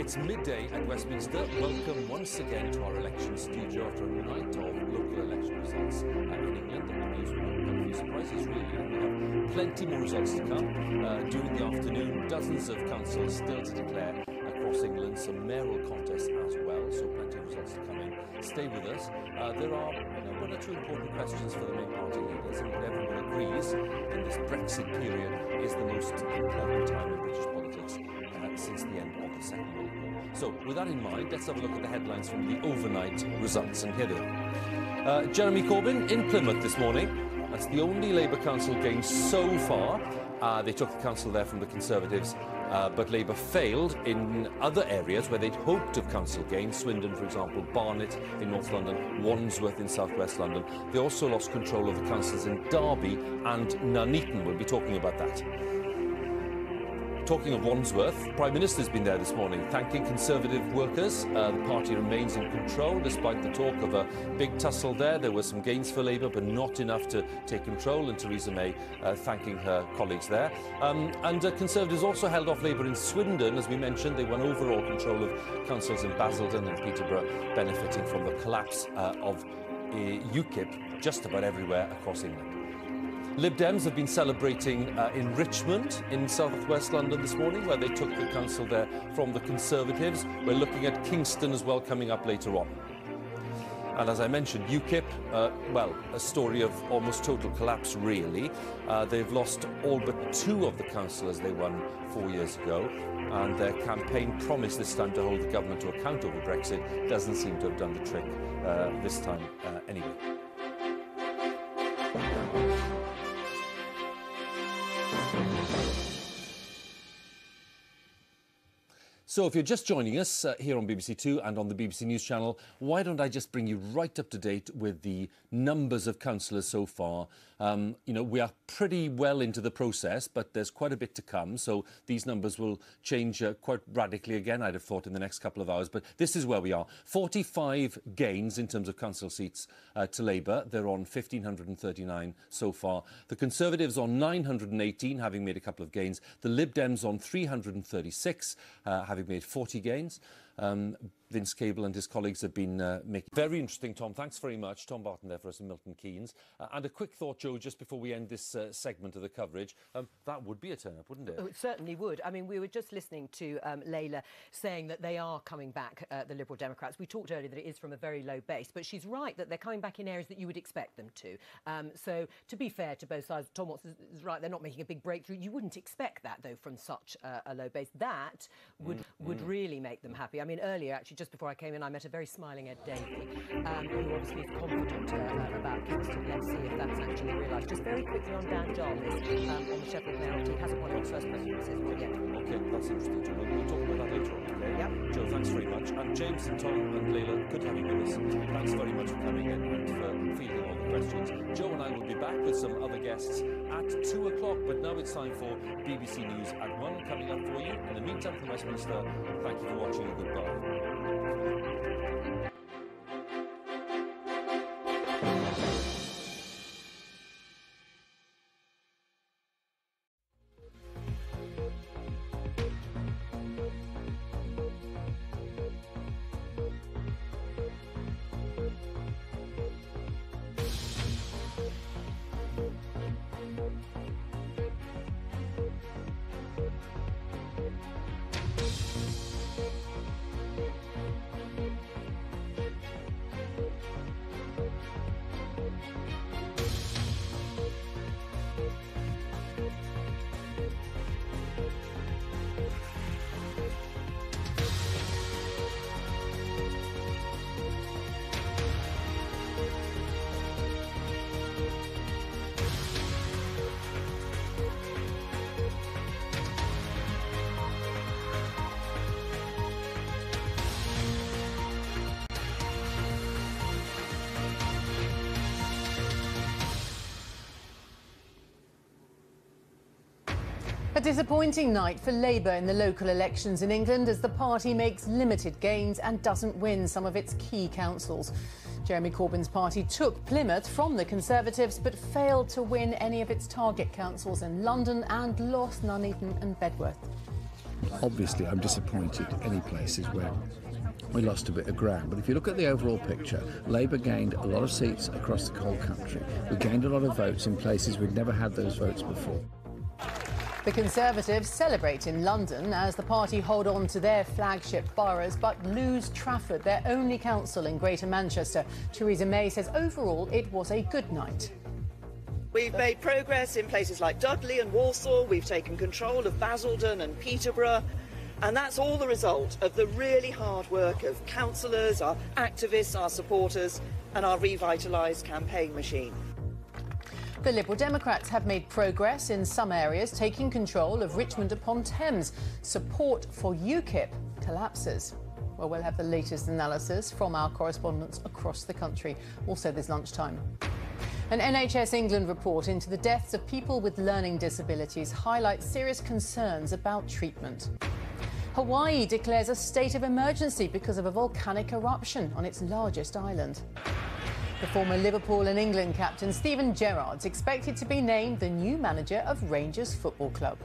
Speaker 6: It's midday at Westminster. Welcome once again to our election studio after a night of local election results in England. And news will come a few surprises, really. And we have plenty more results to come. During the afternoon, dozens of councils still to declare across England, some mayoral contests as well, so plenty of results to come in. Stay with us. There are one or two important questions for the main party leaders, and what everyone agrees in this Brexit period is the most important time in British politics since the end of the Second World War. So, with that in mind, let's have a look at the headlines from the overnight results, and here they are. Jeremy Corbyn in Plymouth this morning. That's the only Labour council gain so far. They took the council there from the Conservatives, but Labour failed in other areas where they'd hoped of council gains. Swindon, for example, Barnet in North London, Wandsworth in South West London. They also lost control of the councils in Derby and Nuneaton. We'll be talking about that. Talking of Wandsworth, Prime Minister's been there this morning, thanking Conservative workers. The party remains in control despite the talk of a big tussle there. There were some gains for Labour, but not enough to take control, and Theresa May thanking her colleagues there. Conservatives also held off Labour in Swindon. As we mentioned, they won overall control of councils in Basildon and Peterborough, benefiting from the collapse of UKIP just about everywhere across England. Lib Dems have been celebrating in Richmond in South West London this morning, where they took the council there from the Conservatives. We're looking at Kingston as well coming up later on. And as I mentioned, UKIP, well, a story of almost total collapse, really. They've lost all but 2 of the councillors they won 4 years ago, and their campaign promise this time to hold the government to account over Brexit doesn't seem to have done the trick this time anyway. So if you're just joining us here on BBC Two and on the BBC News channel, why don't I just bring you right up to date with the numbers of councillors so far. We are pretty well into the process, but there's quite a bit to come. So these numbers will change quite radically again, I'd have thought, in the next couple of hours. But this is where we are. 45 gains in terms of council seats to Labour. They're on 1,539 so far. The Conservatives on 918, having made a couple of gains. The Lib Dems on 336, having made 40 gains. Vince Cable and his colleagues have been making... Very interesting, Tom. Thanks very much. Tom Barton there for us in Milton Keynes. And a quick thought, Joe, just before we end this segment of the coverage. That would be a turn-up, wouldn't it?
Speaker 8: Oh, it certainly would. I mean, we were just listening to Layla saying that they are coming back, the Liberal Democrats. We talked earlier that it is from a very low base, but she's right that they're coming back in areas that you would expect them to. So, to be fair to both sides, Tom Watts is right, they're not making a big breakthrough. You wouldn't expect that, though, from such a low base. That would really make them happy. I mean, earlier, actually, just before I came in, I met a very smiling Ed Davey, who obviously is confident about Kingston. Let's see if that's actually realised. Just very quickly on Dan Jarvis, on the Sheffield Mayoral, he hasn't won its first presidency yet.
Speaker 6: OK, that's interesting, Joe. We'll talk about that later on, OK?
Speaker 8: Yep.
Speaker 6: Joe, thanks very much. And James and Tom and Layla, good to have you with us. Thanks very much for coming in and for fielding all the questions. Joe and I will be back with some other guests at 2 o'clock, but now it's time for BBC News at 1 coming up for you. In the meantime, from Westminster, thank you for watching and goodbye.
Speaker 9: A disappointing night for Labour in the local elections in England as the party makes limited gains and doesn't win some of its key councils. Jeremy Corbyn's party took Plymouth from the Conservatives but failed to win any of its target councils in London and lost Nuneaton and Bedworth.
Speaker 18: Obviously, I'm disappointed any places where we lost a bit of ground. But if you look at the overall picture, Labour gained a lot of seats across the whole country. We gained a lot of votes in places we'd never had those votes before.
Speaker 9: The Conservatives celebrate in London as the party hold on to their flagship boroughs but lose Trafford, their only council in Greater Manchester. Theresa May says overall it was a good night.
Speaker 10: We've made progress in places like Dudley and Walsall. We've taken control of Basildon and Peterborough. And that's all the result of the really hard work of councillors, our activists, our supporters and our revitalised campaign machine.
Speaker 9: The Liberal Democrats have made progress in some areas, taking control of Richmond upon Thames. Support for UKIP collapses. Well, we'll have the latest analysis from our correspondents across the country, also this lunchtime. An NHS England report into the deaths of people with learning disabilities highlights serious concerns about treatment. Hawaii declares a state of emergency because of a volcanic eruption on its largest island. The former Liverpool and England captain Steven Gerrard's expected to be named the new manager of Rangers Football Club.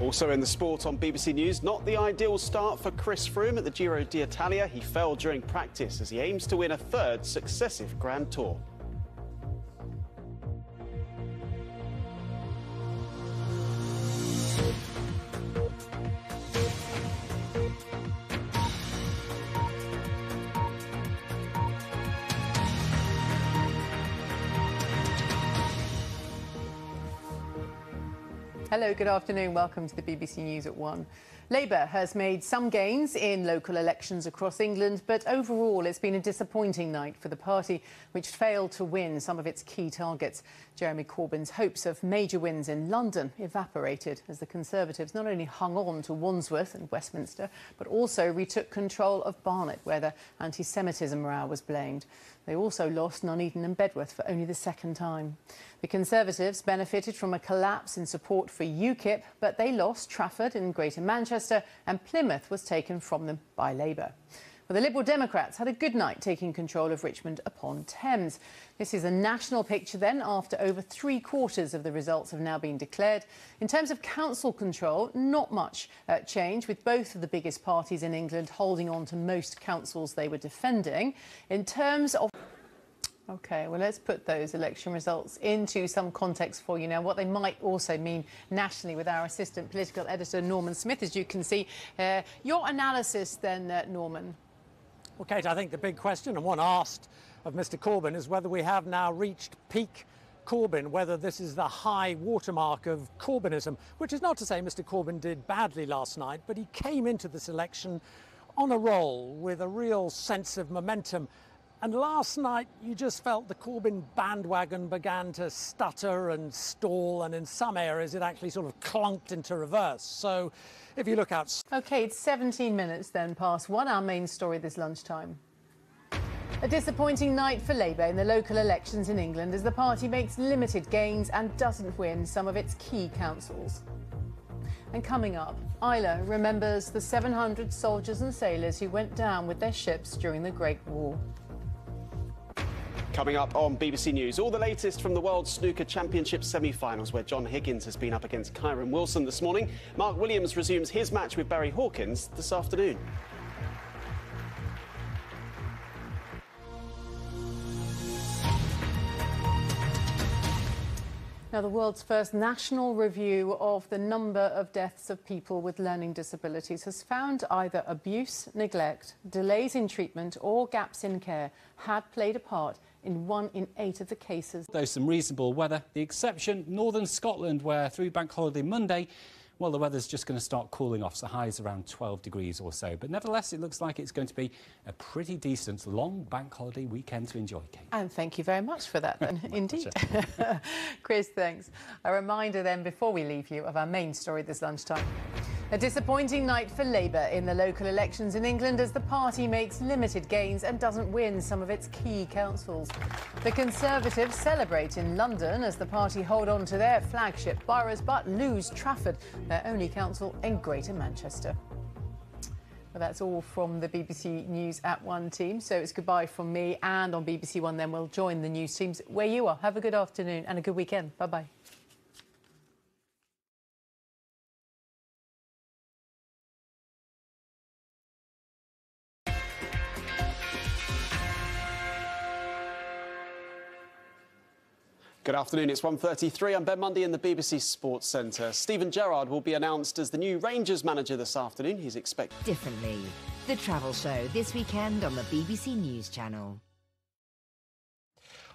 Speaker 2: Also in the sport on BBC News, not the ideal start for Chris Froome at the Giro d'Italia. He fell during practice as he aims to win a third successive Grand Tour.
Speaker 9: Hello, good afternoon. Welcome to the BBC News at 1. Labour has made some gains in local elections across England, but overall it's been a disappointing night for the party, which failed to win some of its key targets. Jeremy Corbyn's hopes of major wins in London evaporated as the Conservatives not only hung on to Wandsworth and Westminster, but also retook control of Barnet, where the anti-Semitism row was blamed. They also lost Nuneaton and Bedworth for only the second time. The Conservatives benefited from a collapse in support for UKIP, but they lost Trafford in Greater Manchester and Plymouth was taken from them by Labour. Well, the Liberal Democrats had a good night taking control of Richmond upon Thames. This is a national picture then after over 3/4 of the results have now been declared. In terms of council control, not much change, with both of the biggest parties in England holding on to most councils they were defending. In terms of OK, well, let's put those election results into some context for you now, what they might also mean nationally with our assistant political editor, Norman Smith, as you can see. Your analysis then, Norman.
Speaker 11: Well, Kate, I think the big question, and one asked of Mr Corbyn, is whether we have now reached peak Corbyn, whether this is the high watermark of Corbynism, which is not to say Mr Corbyn did badly last night, but he came into this election on a roll with a real sense of momentum. And last night, you just felt the Corbyn bandwagon began to stutter and stall, and in some areas it actually sort of clunked into reverse. So if you look out...
Speaker 9: OK, it's 17 minutes then past 1, our main story this lunchtime. A disappointing night for Labour in the local elections in England as the party makes limited gains and doesn't win some of its key councils. And coming up, Isla remembers the 700 soldiers and sailors who went down with their ships during the Great War.
Speaker 2: Coming up on BBC News, all the latest from the World Snooker Championship semi-finals, where John Higgins has been up against Kyron Wilson this morning. Mark Williams resumes his match with Barry Hawkins this afternoon.
Speaker 9: Now, the world's first national review of the number of deaths of people with learning disabilities has found either abuse, neglect, delays in treatment or gaps in care had played a part in 1 in 8 of the cases.
Speaker 12: There's some reasonable weather. The exception, northern Scotland, where through Bank Holiday Monday, well, the weather's just going to start cooling off, so highs around 12 degrees or so. But nevertheless, it looks like it's going to be a pretty decent long bank holiday weekend to enjoy, Kate.
Speaker 9: And thank you very much for that, then. Indeed. Chris, thanks. A reminder then, before we leave you, of our main story this lunchtime. A disappointing night for Labour in the local elections in England as the party makes limited gains and doesn't win some of its key councils. The Conservatives celebrate in London as the party hold on to their flagship boroughs but lose Trafford, their only council in Greater Manchester. Well, that's all from the BBC News at 1 team, so it's goodbye from me, and on BBC One then we'll join the news teams where you are. Have a good afternoon and a good weekend. Bye-bye.
Speaker 2: Good afternoon, it's 1:33. I'm Ben Mundy in the BBC Sports Centre. Stephen Gerrard will be announced as the new Rangers manager this afternoon. He's expected...
Speaker 14: Differently, the travel show this weekend on the BBC News Channel.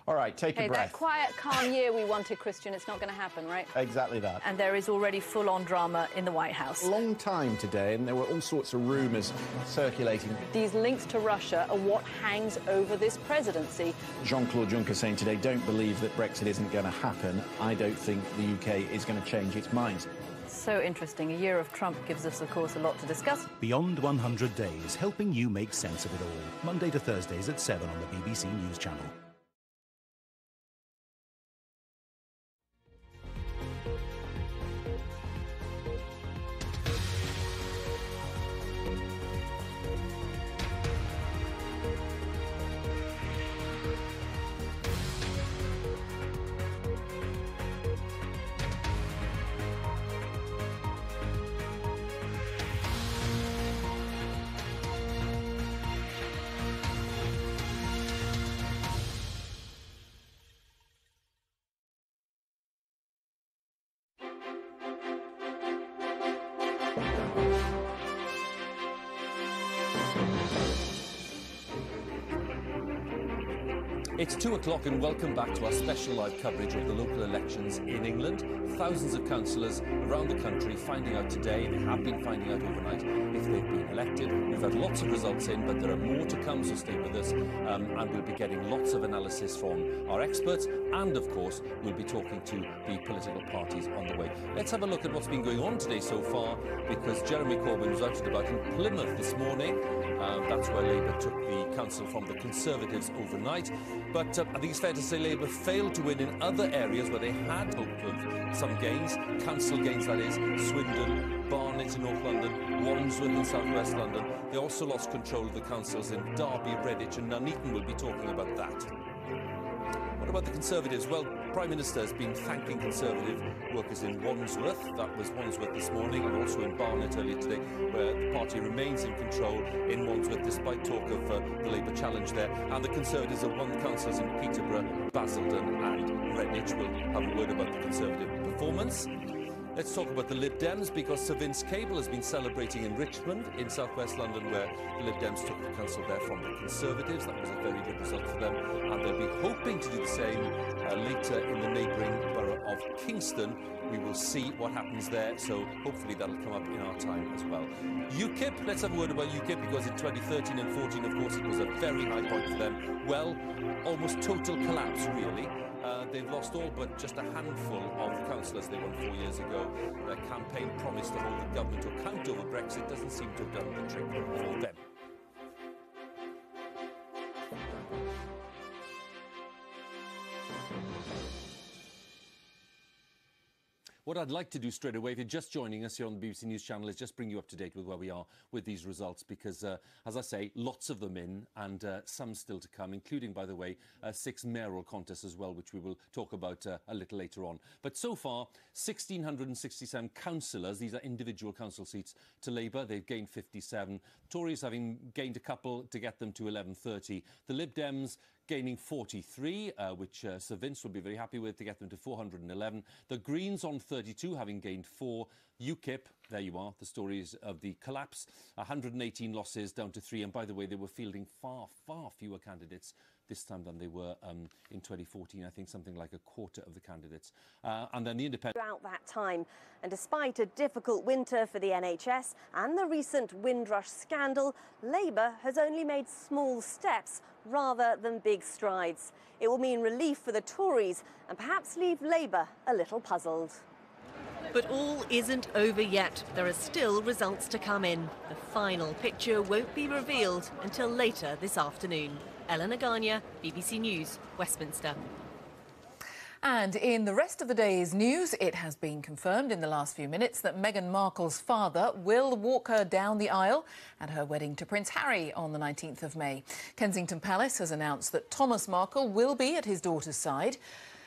Speaker 15: All right, take a breath.
Speaker 20: That quiet, calm year we wanted, Christian, it's not going to happen, right?
Speaker 15: Exactly that.
Speaker 20: And there is already full-on drama in the White House.
Speaker 15: Long time today, and there were all sorts of rumours circulating.
Speaker 20: These links to Russia are what hangs over this presidency.
Speaker 15: Jean-Claude Juncker saying today, don't believe that Brexit isn't going to happen. I don't think the UK is going to change its mind.
Speaker 20: So interesting. A year of Trump gives us, of course, a lot to discuss.
Speaker 21: Beyond 100 Days, helping you make sense of it all. Monday to Thursdays at 7 on the BBC News Channel.
Speaker 6: It's 2 o'clock and welcome back to our special live coverage of the local elections in England. Thousands of councillors around the country finding out today, they have been finding out overnight, if they've been elected. We've had lots of results in, but there are more to come, so stay with us. And we'll be getting lots of analysis from our experts. And, of course, we'll be talking to the political parties on the way. Let's have a look at what's been going on today so far, because Jeremy Corbyn was out and about in Plymouth this morning. That's where Labour took the council from the Conservatives overnight. But I think it's fair to say Labour failed to win in other areas where they had hoped of some gains, council gains that is, Swindon, Barnet in North London, Wandsworth in South West London. They also lost control of the councils in Derby, Redditch and Nuneaton. We'll be talking about that. What about the Conservatives? Well, Prime Minister has been thanking Conservative workers in Wandsworth. That was Wandsworth this morning, and also in Barnet earlier today, where the party remains in control in Wandsworth despite talk of the Labour challenge there. And the Conservatives have won councils in Peterborough, Basildon and Redditch. We'll have a word about the Conservative performance. Let's talk about the Lib Dems, because Sir Vince Cable has been celebrating in Richmond in southwest London, where the Lib Dems took the council there from the Conservatives. That was a very good result for them, and they'll be hoping to do the same later in the neighbouring borough of Kingston. We will see what happens there, so hopefully that'll come up in our time as well. UKIP, let's have a word about UKIP, because in 2013 and 14, of course, it was a very high point for them. Well, almost total collapse, really. They've lost all but just a handful of councillors they won 4 years ago. Their campaign promise to hold the government to account over Brexit doesn't seem to have done the trick for them. What I'd like to do straight away, if you're just joining us here on the BBC News Channel, is just bring you up to date with where we are with these results, because, as I say, lots of them in and some still to come, including, by the way, 6 mayoral contests as well, which we will talk about a little later on. But so far, 1,667 councillors, these are individual council seats to Labour. They've gained 57. Tories having gained a couple to get them to 1130. The Lib Dems gaining 43, which Sir Vince will be very happy with, to get them to 411. The Greens on 32, having gained 4. UKIP, there you are, the stories of the collapse. 118 losses down to 3. And by the way, they were fielding far, far fewer candidates this time than they were in 2014. I think something like a quarter of the candidates. And then the independent...
Speaker 22: Throughout that time, and despite a difficult winter for the NHS and the recent Windrush scandal, Labour has only made small steps rather than big strides. It will mean relief for the Tories and perhaps leave Labour a little puzzled.
Speaker 23: But all isn't over yet. There are still results to come in. The final picture won't be revealed until later this afternoon. Eleanor Garnier, BBC News, Westminster.
Speaker 9: And in the rest of the day's news, it has been confirmed in the last few minutes that Meghan Markle's father will walk her down the aisle at her wedding to Prince Harry on the 19th of May. Kensington Palace has announced that Thomas Markle will be at his daughter's side.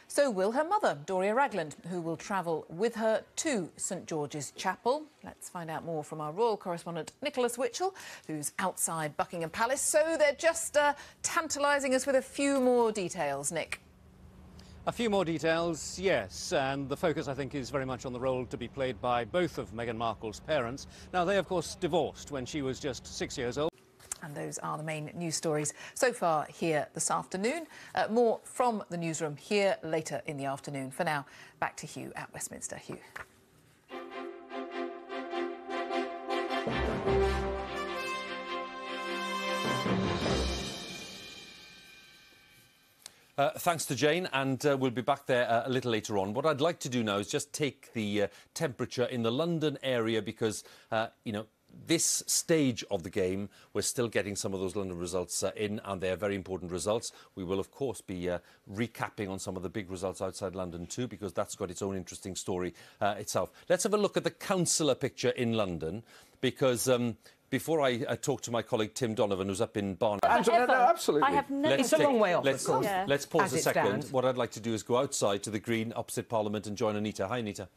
Speaker 9: So will her mother, Doria Ragland, who will travel with her to St George's Chapel. Let's find out more from our royal correspondent, Nicholas Witchell, who's outside Buckingham Palace. So they're just tantalising us with a few more details, Nick.
Speaker 1: A few more details, yes, and the focus, I think, is very much on the role to be played by both of Meghan Markle's parents. Now, they, of course, divorced when she was just 6 years old.
Speaker 3: And those are the main news stories so far here this afternoon. More from the newsroom here later in the afternoon. For now, back to Hugh at Westminster. Hugh.
Speaker 6: Thanks to Jane, and we'll be back there a little later on. What I'd like to do now is just take the temperature in the London area because, you know, this stage of the game, we're still getting some of those London results in, and they're very important results. We will, of course, be recapping on some of the big results outside London too, because that's got its own interesting story itself. Let's have a look at the councillor picture in London, because before I talk to my colleague Tim Donovan, who's up in Barnet.
Speaker 4: Angela, no, absolutely.
Speaker 8: I have it's a long way off,
Speaker 6: let's,
Speaker 8: of course.
Speaker 6: Let's pause a second.
Speaker 8: Stands.
Speaker 6: What I'd like to do is go outside to the green opposite Parliament and join Annita. Hi, Annita.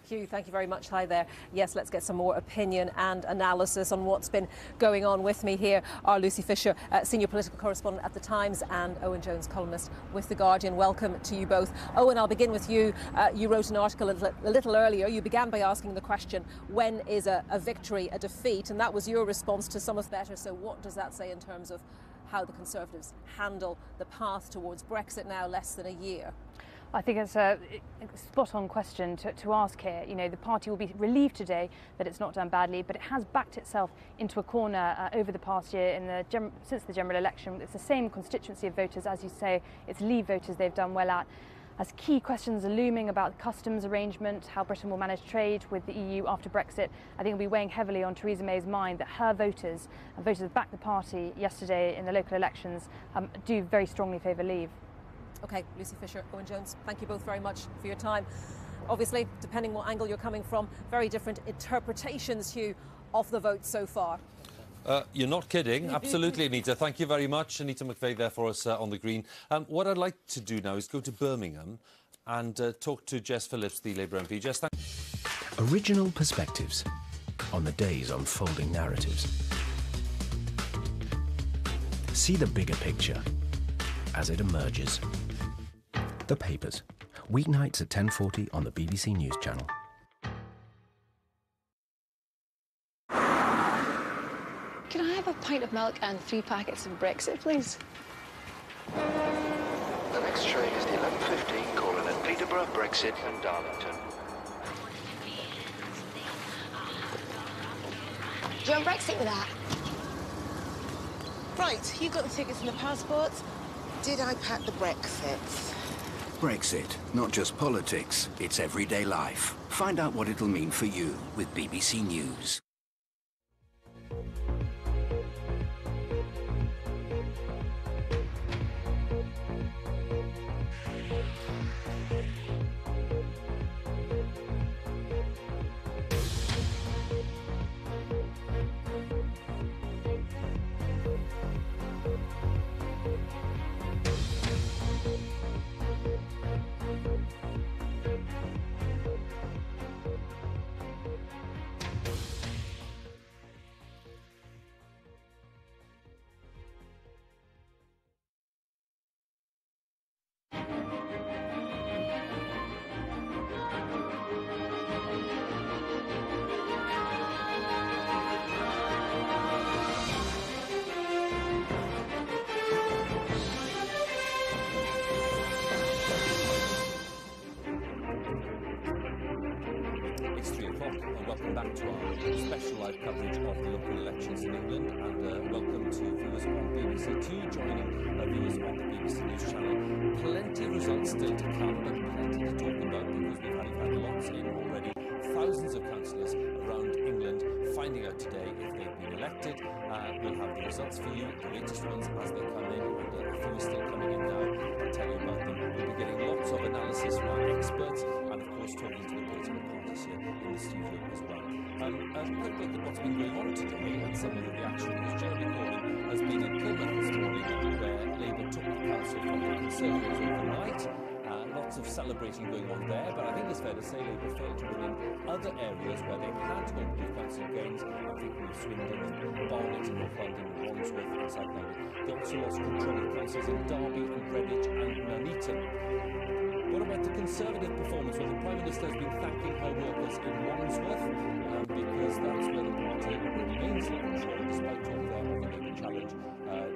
Speaker 17: Hugh, thank you very much. Hi there. Yes, let's get some more opinion and analysis on what's been going on. With me here are Lucy Fisher, senior political correspondent at The Times, and Owen Jones, columnist with The Guardian. Welcome to you both. Owen, I'll begin with you. You wrote an article a little earlier. You began by asking the question, when is a victory a defeat? And that was your response to some of better. So what does that say in terms of how the Conservatives handle the path towards Brexit now less than a year?
Speaker 16: I think it's a spot-on question to ask here. You know, the party will be relieved today that it's not done badly, but it has backed itself into a corner over the past year since the general election. It's the same constituency of voters, as you say. It's Leave voters they've done well at. As key questions are looming about the customs arrangement, how Britain will manage trade with the EU after Brexit, I think it'll be weighing heavily on Theresa May's mind that her voters, and voters that backed the party yesterday in the local elections, do very strongly favour Leave.
Speaker 17: OK, Lucy Fisher, Owen Jones, thank you both very much for your time. Obviously, depending what angle you're coming from, very different interpretations, Hugh, of the vote so far.
Speaker 6: You're not kidding. Absolutely, Annita. Thank you very much. Annita McVeigh there for us on the green. What I'd like to do now is go to Birmingham and talk to Jess Phillips, the Labour MP. Jess, thank you.
Speaker 21: Original perspectives on the day's unfolding narratives. See the bigger picture as it emerges. The Papers, weeknights at 10:40 on the BBC News Channel.
Speaker 24: Can I have a pint of milk and 3 packets of Brexit, please?
Speaker 25: The next train is the 11:15 calling at Peterborough, Brexit and Darlington.
Speaker 24: Do you want Brexit with that?
Speaker 27: Right, you got the tickets and the passports. Did I pack the Brexits?
Speaker 21: Brexit, not just politics, it's everyday life. Find out what it'll mean for you with BBC News.
Speaker 6: Welcome back to our special live coverage of the local elections in England, and welcome to viewers on BBC Two joining viewers on the BBC News Channel. Plenty of results still to come, but plenty to talk about because we've had lots in already. Thousands of councillors around England finding out today if they've been elected. We'll have the results for you, the latest ones as they come in, and a few still coming in now. I'll tell you about them. We'll be getting lots of analysis from our experts, and of course talking to the political parties here in the studio as well. A quick look at what's been going on today and some of the reaction, because Jeremy Corbyn has been in Plymouth this morning, where Labour took the council from the Conservatives overnight. Not lots of celebrating going on there, but I think it's fair to say Labour failed to win in other areas where they had hoped to council gains. I'm thinking of Swindon and Barnet in North London, Wandsworth in South London. They also lost control of councils in Derby and Greenwich and Nuneaton. What about the Conservative performance? Well, the Prime Minister has been thanking her workers in Wandsworth because that's where the party remains in control, despite talk there of the Labour challenge.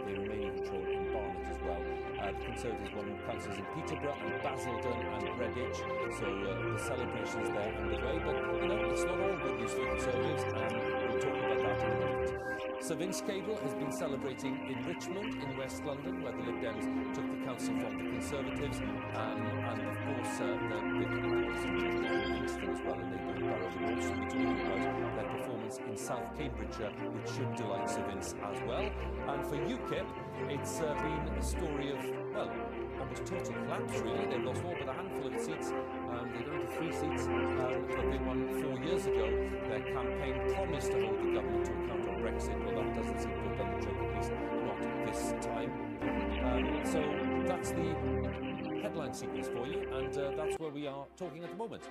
Speaker 6: They remain in control in Barnet as well. The Conservatives won councils in Peterborough and Basildon and Greenwich, so the celebrations there underway. But, you know, it's not all good news for the Conservatives, and we'll talk about that in a minute. Sir Vince Cable has been celebrating in Richmond in West London, where the Lib Dems took the council from the Conservatives, and of course the Kingston as well, in neighbouring boroughs. We'll also be talking about their performance in South Cambridgeshire, which should delight Sir Vince as well. And for UKIP, it's been a story of, well, almost total collapse really. They've lost all but a handful of seats. They're going to 3 seats that they won 4 years ago. Their campaign promised to hold the government to account on Brexit. Well, that doesn't seem to have done the trick, at least not this time. So that's the headline sequence for you, and that's where we are talking at the moment.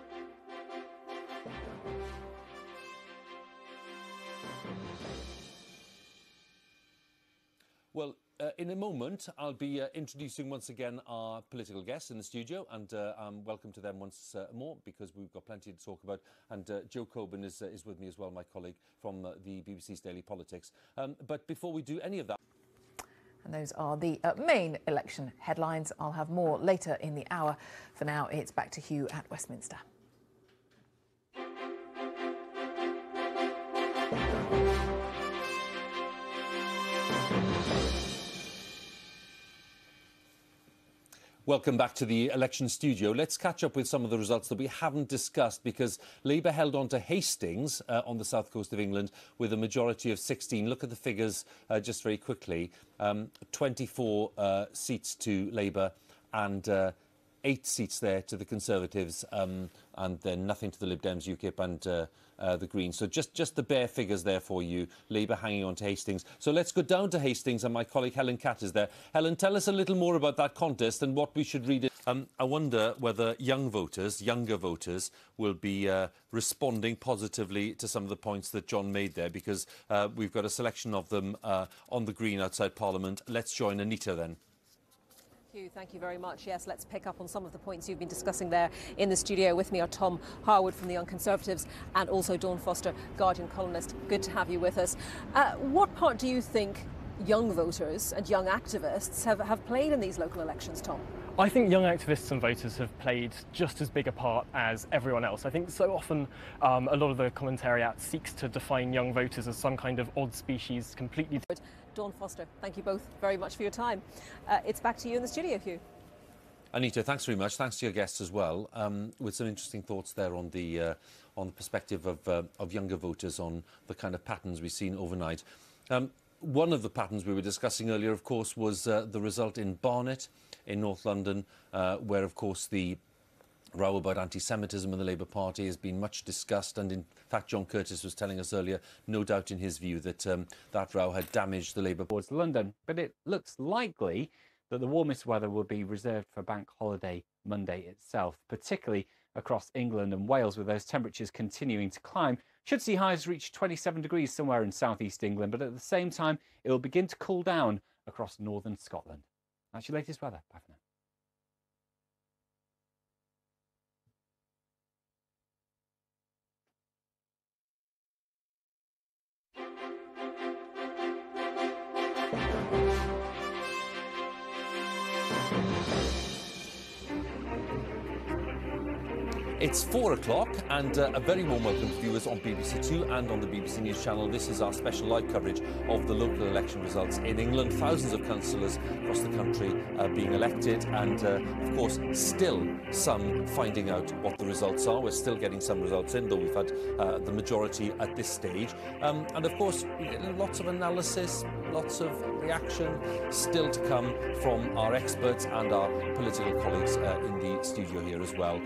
Speaker 6: Well, in a moment, I'll be introducing once again our political guests in the studio, and welcome to them once more, because we've got plenty to talk about. And Joe Coburn is with me as well, my colleague from the BBC's Daily Politics. But before we do any of that...
Speaker 3: And those are the main election headlines. I'll have more later in the hour. For now, it's back to Hugh at Westminster.
Speaker 6: Welcome back to the election studio. Let's catch up with some of the results that we haven't discussed, because Labour held on to Hastings on the south coast of England with a majority of 16. Look at the figures just very quickly. 24 seats to Labour and 8 seats there to the Conservatives, and then nothing to the Lib Dems, UKIP and the Greens. So just the bare figures there for you. Labour hanging on to Hastings. So let's go down to Hastings, and my colleague Helen Catt is there. Helen, tell us a little more about that contest and what we should read. I wonder whether younger voters, will be responding positively to some of the points that John made there, because we've got a selection of them on the green outside Parliament. Let's join Annita then.
Speaker 17: Thank you very much. Yes, let's pick up on some of the points you've been discussing there in the studio. With me are Tom Harwood from the Young Conservatives and also Dawn Foster, Guardian columnist. Good to have you with us. What part do you think young voters and young activists have played in these local elections, Tom?
Speaker 4: I think young activists and voters have played just as big a part as everyone else. I think so often a lot of the commentariat seeks to define young voters as some kind of odd species, completely...
Speaker 17: Dawn Foster, thank you both very much for your time. It's back to you in the studio, Hugh.
Speaker 6: Annita, thanks very much. Thanks to your guests as well, with some interesting thoughts there on the perspective of younger voters, on the kind of patterns we've seen overnight. One of the patterns we were discussing earlier, of course, was the result in Barnet in North London, where, of course, the row about anti-Semitism in the Labour Party has been much discussed, and in fact John Curtice was telling us earlier, no doubt in his view, that that row had damaged the Labour
Speaker 12: towards London. But it looks likely that the warmest weather will be reserved for Bank Holiday Monday itself, particularly across England and Wales, with those temperatures continuing to climb. Should see highs reach 27 degrees somewhere in southeast England, but at the same time it will begin to cool down across northern Scotland. That's your latest weather. Bye for now.
Speaker 6: It's 4 o'clock, and a very warm welcome to viewers on BBC Two and on the BBC News channel. This is our special live coverage of the local election results in England. Thousands of councillors across the country being elected, and of course still some finding out what the results are. We're still getting some results in, though we've had the majority at this stage. And of course we're getting lots of analysis, lots of reaction still to come from our experts and our political colleagues in the studio here as well.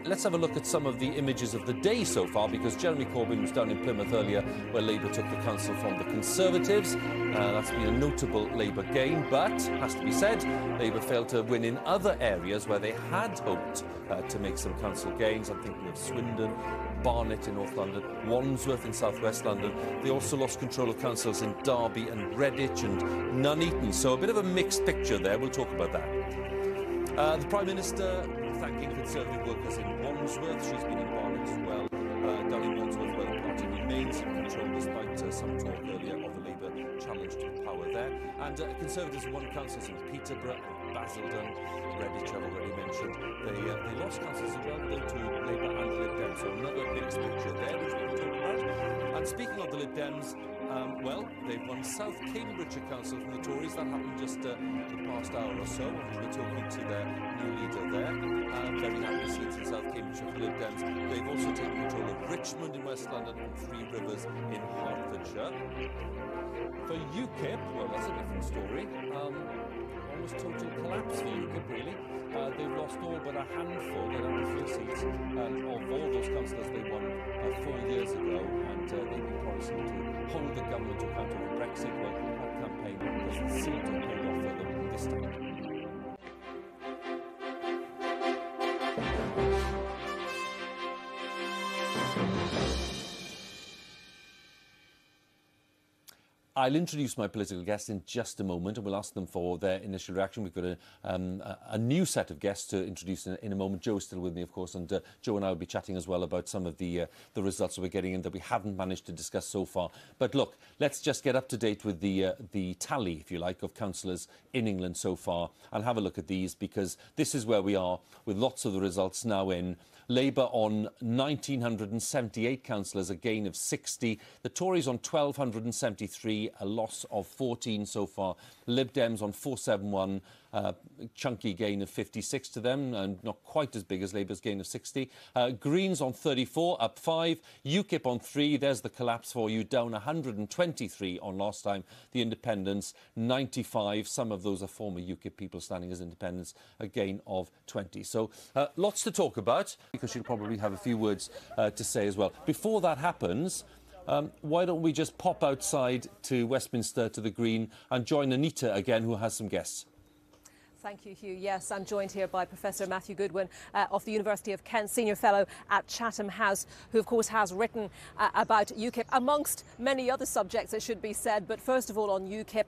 Speaker 6: Let's have a look at some of the images of the day so far, because Jeremy Corbyn was down in Plymouth earlier where Labour took the council from the Conservatives. That's been a notable Labour gain, but, has to be said, Labour failed to win in other areas where they had hoped to make some council gains. I'm thinking of Swindon, Barnet in North London, Wandsworth in South West London. They also lost control of councils in Derby and Redditch and Nuneaton. So a bit of a mixed picture there. We'll talk about that. The Prime Minister thanking Conservative workers in Wandsworth. She's been in Barnet as well. Down in Wandsworth, where the party remains in control despite some talk earlier of a Labour challenge to power there. And Conservatives have won councils in Peterborough and Basildon. Redditch, I've already mentioned. They lost councils as well, though, to Labour and Lib Dems. So another mixed picture there, which we'll talk about. And speaking of the Lib Dems, well, they've won South Cambridgeshire Council from the Tories. That happened just the past hour or so. We're talking to their new leader there. Very happy seats in South Cambridgeshire for Lib Dems. They've also taken control of Richmond in West London and Three Rivers in Hertfordshire. For UKIP, well, that's a different story. Almost total collapse for UKIP, really. They've lost all but a handful, they're down to 3 seats, of all those councillors they won 4 years ago, and they've been promising to hold the government to account over Brexit. Well, that campaign doesn't seem to have paid off for them this time. I'll introduce my political guests in just a moment, and we'll ask them for their initial reaction. We've got a new set of guests to introduce in a moment. Joe's still with me, of course, and Joe and I will be chatting as well about some of the results that we're getting in that we haven't managed to discuss so far. But look, let's just get up to date with the tally, if you like, of councillors in England so far, and have a look at these, because this is where we are with lots of the results now in. Labour on 1,978 councillors, a gain of 60. The Tories on 1,273, a loss of 14 so far. Lib Dems on 471, chunky gain of 56 to them, and not quite as big as Labour's gain of 60. Greens on 34, up 5. UKIP on 3, there's the collapse for you, down 123 on last time. The Independents, 95. Some of those are former UKIP people standing as independents, a gain of 20. So lots to talk about, because she'll probably have a few words to say as well. Before that happens, why don't we just pop outside to Westminster, to the Green, and join Annita again, who has some guests.
Speaker 17: Thank you, Hugh. Yes, I'm joined here by Professor Matthew Goodwin of the University of Kent, Senior Fellow at Chatham House, who, of course, has written about UKIP, amongst many other subjects, it should be said. But first of all, on UKIP,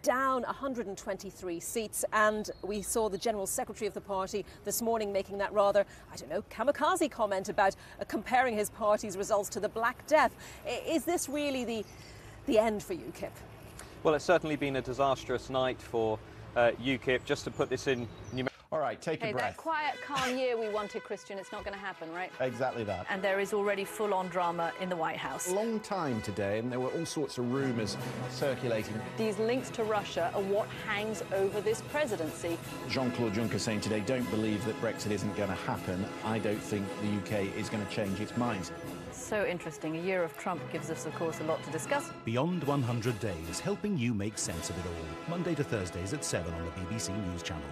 Speaker 17: down 123 seats. And we saw the General Secretary of the party this morning making that rather, I don't know, kamikaze comment about comparing his party's results to the Black Death. Is this really the end for UKIP?
Speaker 5: Well, it's certainly been a disastrous night for UKIP. Just to put this in
Speaker 15: all right, take a breath.
Speaker 20: That quiet, calm year we wanted, Christian, it's not going to happen, right?
Speaker 15: Exactly that.
Speaker 20: And there is already full-on drama in the White House.
Speaker 15: Long time today, and there were all sorts of rumours circulating.
Speaker 20: These links to Russia are what hangs over this presidency.
Speaker 15: Jean-Claude Juncker saying today, don't believe that Brexit isn't going to happen. I don't think the UK is going to change its mind.
Speaker 20: So interesting. A year of Trump gives us, of course, a lot to discuss.
Speaker 7: Beyond 100 Days, helping you make sense of it all. Monday to Thursdays at 7 on the BBC News Channel.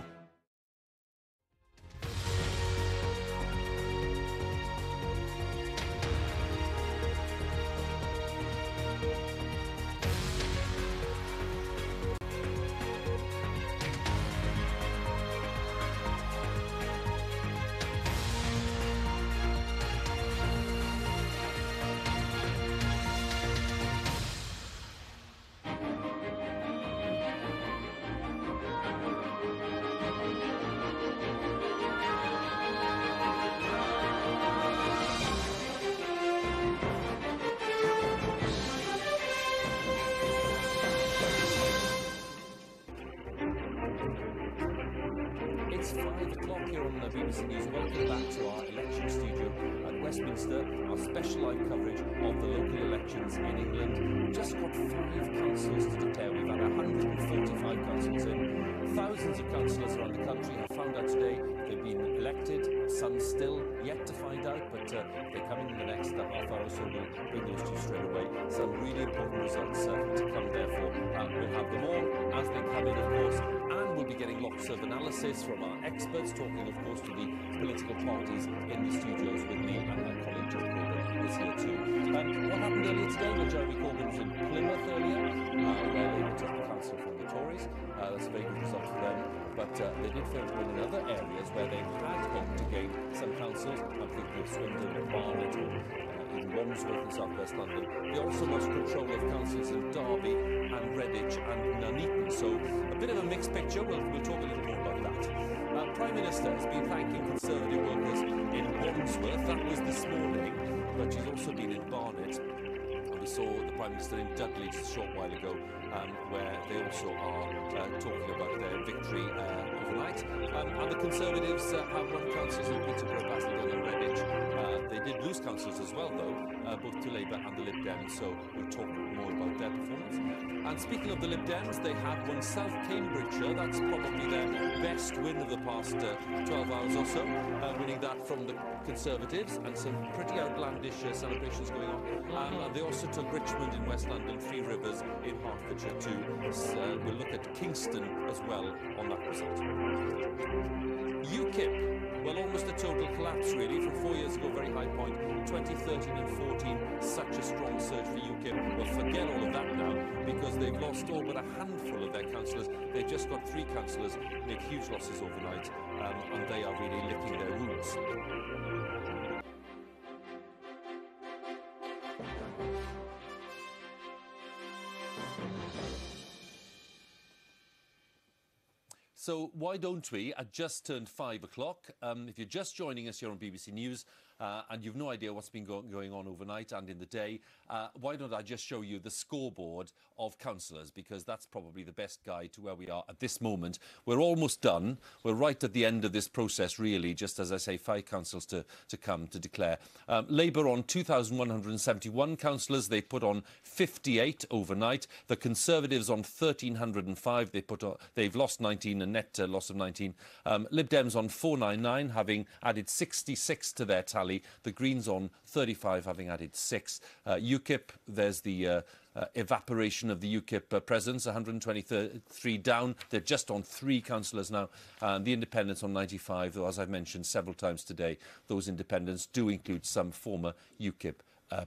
Speaker 6: It's 5 o'clock here on the BBC News. Welcome back to our election studio at Westminster, our special live coverage of the local elections in England. Just got 5 councils to declare. We've had 145 councils in. Thousands of councillors around the country have found out today they've been elected. Some still yet to find out, but they come in the next half hour or so. We'll bring those to you straight away. Some really important results to come, therefore. We'll have them all as they come in, of course, and we'll be getting lots of analysis from our experts, talking, of course, to the political parties in the studios with me, and my colleague Jeremy Corbyn is here too. What happened earlier today? Well, Jeremy Corbyn was in Plymouth earlier, where they took the council from the Tories. That's a very good result for them. But they did fail to win in other areas where they had hoped to gain some councils. I'm thinking of Swindon, Barnet, or in Wandsworth in South West London. They also lost control of councils in Derby and Redditch and Nuneaton. So a bit of a mixed picture. We'll talk a little more about that. Prime Minister has been thanking Conservative workers in Wandsworth. That was this morning, but she's also been in Barnet. And we saw the Prime Minister in Dudley just a short while ago, where they also are talking about their victory overnight. And the Conservatives have won councils in Peterborough, Basildon and Redditch. They did lose councils as well, though, both to Labour and the Lib Dems, so we'll talk more about their performance. And speaking of the Lib Dems, they have won South Cambridgeshire. That's probably their best win of the past 12 hours or so, winning that from the Conservatives, and some pretty outlandish celebrations going on. And they also took Richmond in West London, Three Rivers in Hertfordshire too. We'll look at Kingston as well on that result. UKIP, well, almost a total collapse really from 4 years ago, very high point, 2013 and 14, such a strong surge for UKIP. Well, forget all of that now, because they've lost all but a handful of their councillors. They've just got 3 councillors, made huge losses overnight, and they are really licking their wounds. So why don't we, at just turned 5 o'clock, if you're just joining us here on BBC News, and you've no idea what's been going on overnight and in the day, why don't I just show you the scoreboard of councillors, because that's probably the best guide to where we are at this moment. We're almost done. We're right at the end of this process, really, just as I say, 5 councils to come to declare. Labour on 2,171 councillors. They put on 58 overnight. The Conservatives on 1,305. They've lost 19, a net loss of 19. Lib Dems on 499, having added 66 to their tally. The Greens on 35, having added 6. UKIP, there's the evaporation of the UKIP presence, 123 down. They're just on 3 councillors now. The Independents on 95, though, as I've mentioned several times today, those Independents do include some former UKIP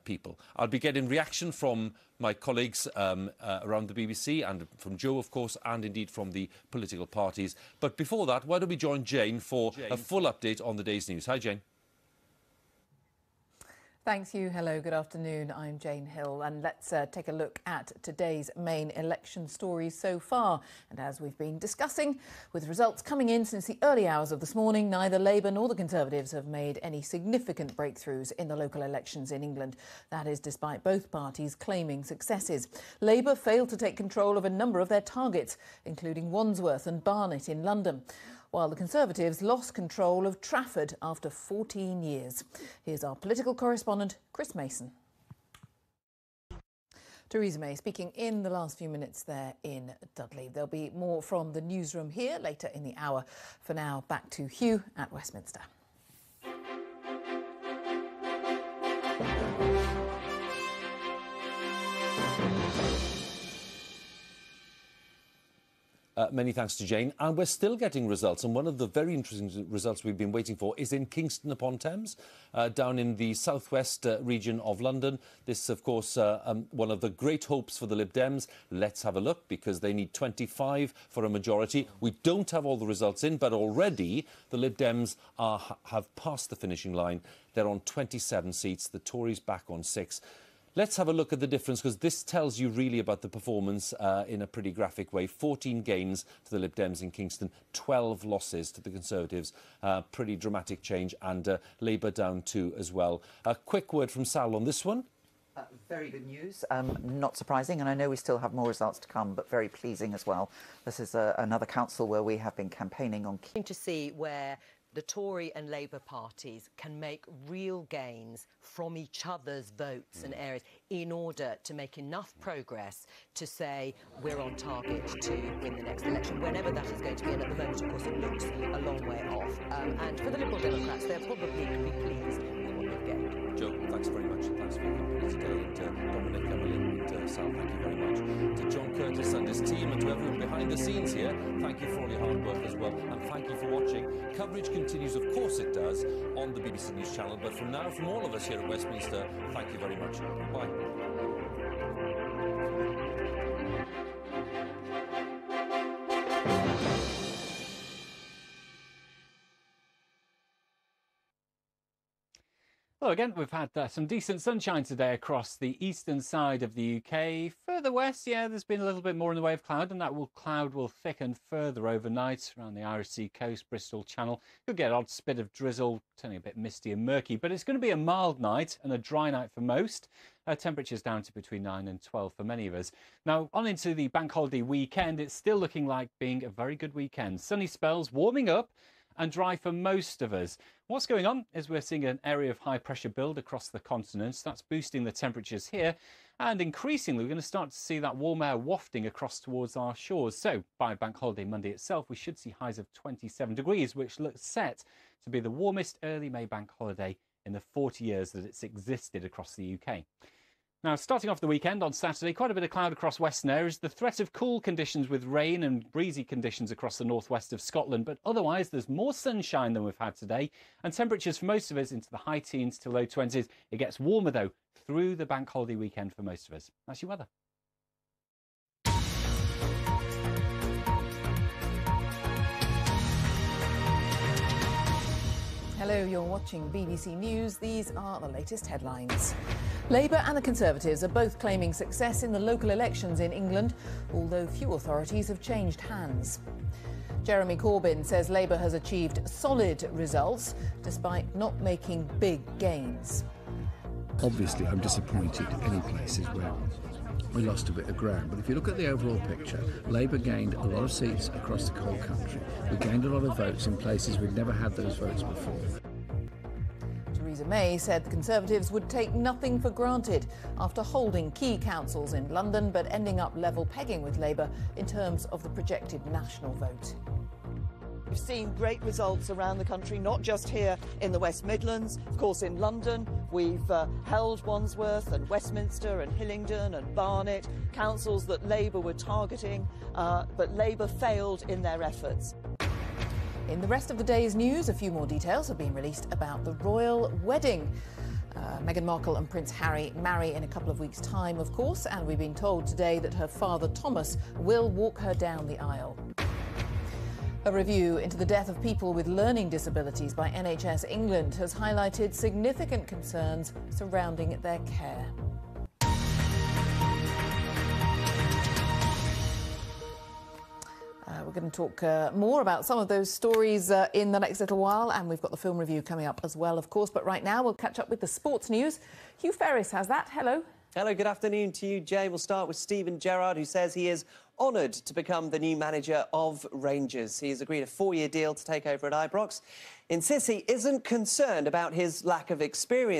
Speaker 6: people. I'll be getting reaction from my colleagues around the BBC, and from Joe, of course, and indeed from the political parties. But before that, why don't we join Jane for a full update on the day's news. Hi, Jane.
Speaker 3: Thanks, Hugh. Hello, good afternoon. I'm Jane Hill, and let's take a look at today's main election stories so far. And as we've been discussing, with results coming in since the early hours of this morning, neither Labour nor the Conservatives have made any significant breakthroughs in the local elections in England. That is despite both parties claiming successes. Labour failed to take control of a number of their targets, including Wandsworth and Barnet in London, while the Conservatives lost control of Trafford after 14 years. Here's our political correspondent, Chris Mason. Theresa May speaking in the last few minutes there in Dudley. There'll be more from the newsroom here later in the hour. For now, back to Hugh at Westminster.
Speaker 6: Many thanks to Jane. And we're still getting results. And one of the very interesting results we've been waiting for is in Kingston upon Thames, down in the southwest region of London. This, of course, one of the great hopes for the Lib Dems. Let's have a look, because they need 25 for a majority. We don't have all the results in, but already the Lib Dems have passed the finishing line. They're on 27 seats. The Tories back on 6. Let's have a look at the difference, because this tells you really about the performance in a pretty graphic way. 14 gains to the Lib Dems in Kingston, 12 losses to the Conservatives. Pretty dramatic change, and Labour down 2 as well. A quick word from Sal on this one.
Speaker 2: Very good news, not surprising, and I know we still have more results to come, but very pleasing as well. This is another council where we have been campaigning on.
Speaker 8: To see where the Tory and Labour parties can make real gains from each other's votes and areas in order to make enough progress to say we're on target to win the next election, whenever that is going to be. And at the moment, of course, it looks a long way off. And for the Liberal Democrats, they're probably going to be pleased with what they've gained.
Speaker 6: Joe, thanks very much. Thanks for your company today. And Dominic, Emily and Sal, thank you very much. To John Curtice and his team and to everyone behind the scenes here, thank you for all your hard work as well. And thank you for watching. Coverage continues, of course it does, on the BBC News channel. But from now, from all of us here at Westminster, thank you very much. Goodbye.
Speaker 12: Well, again, we've had some decent sunshine today across the eastern side of the UK. Further west, yeah, there's been a little bit more in the way of cloud, and that cloud will thicken further overnight around the Irish Sea coast, Bristol Channel. You'll get an odd spit of drizzle, turning a bit misty and murky, but it's going to be a mild night and a dry night for most. Temperatures down to between 9 and 12 for many of us. Now, on into the bank holiday weekend, it's still looking like being a very good weekend. Sunny spells, warming up, and dry for most of us. What's going on is we're seeing an area of high pressure build across the continent. That's boosting the temperatures here, and increasingly we're going to start to see that warm air wafting across towards our shores. So by Bank Holiday Monday itself, we should see highs of 27 degrees, which looks set to be the warmest early May bank holiday in the 40 years that it's existed across the UK. Now, starting off the weekend on Saturday, quite a bit of cloud across western areas. The threat of cool conditions with rain and breezy conditions across the northwest of Scotland. But otherwise, there's more sunshine than we've had today. And temperatures for most of us into the high teens to low 20s. It gets warmer, though, through the bank holiday weekend for most of us. That's your weather.
Speaker 3: Hello, you're watching BBC News. These are the latest headlines. Labour and the Conservatives are both claiming success in the local elections in England, although few authorities have changed hands. Jeremy Corbyn says Labour has achieved solid results despite not making big gains.
Speaker 10: Obviously, I'm disappointed any places where we lost a bit of ground. But if you look at the overall picture, Labour gained a lot of seats across the whole country. We gained a lot of votes in places we'd never had those votes before.
Speaker 3: Theresa May said the Conservatives would take nothing for granted after holding key councils in London but ending up level pegging with Labour in terms of the projected national vote.
Speaker 11: We've seen great results around the country, not just here in the West Midlands. Of course, in London, we've held Wandsworth and Westminster and Hillingdon and Barnet, councils that Labour were targeting, but Labour failed in their efforts.
Speaker 3: In the rest of the day's news, a few more details have been released about the royal wedding. Meghan Markle and Prince Harry marry in a couple of weeks' time, of course, and we've been told today that her father, Thomas, will walk her down the aisle. A review into the death of people with learning disabilities by NHS England has highlighted significant concerns surrounding their care. We're going to talk more about some of those stories in the next little while, and we've got the film review coming up as well, of course. But right now, we'll catch up with the sports news. Hugh Ferris has that. Hello.
Speaker 13: Hello, good afternoon to you, Jay. We'll start with Steven Gerrard, who says he is honoured to become the new manager of Rangers. He has agreed a 4-year deal to take over at Ibrox. Insists he isn't concerned about his lack of experience.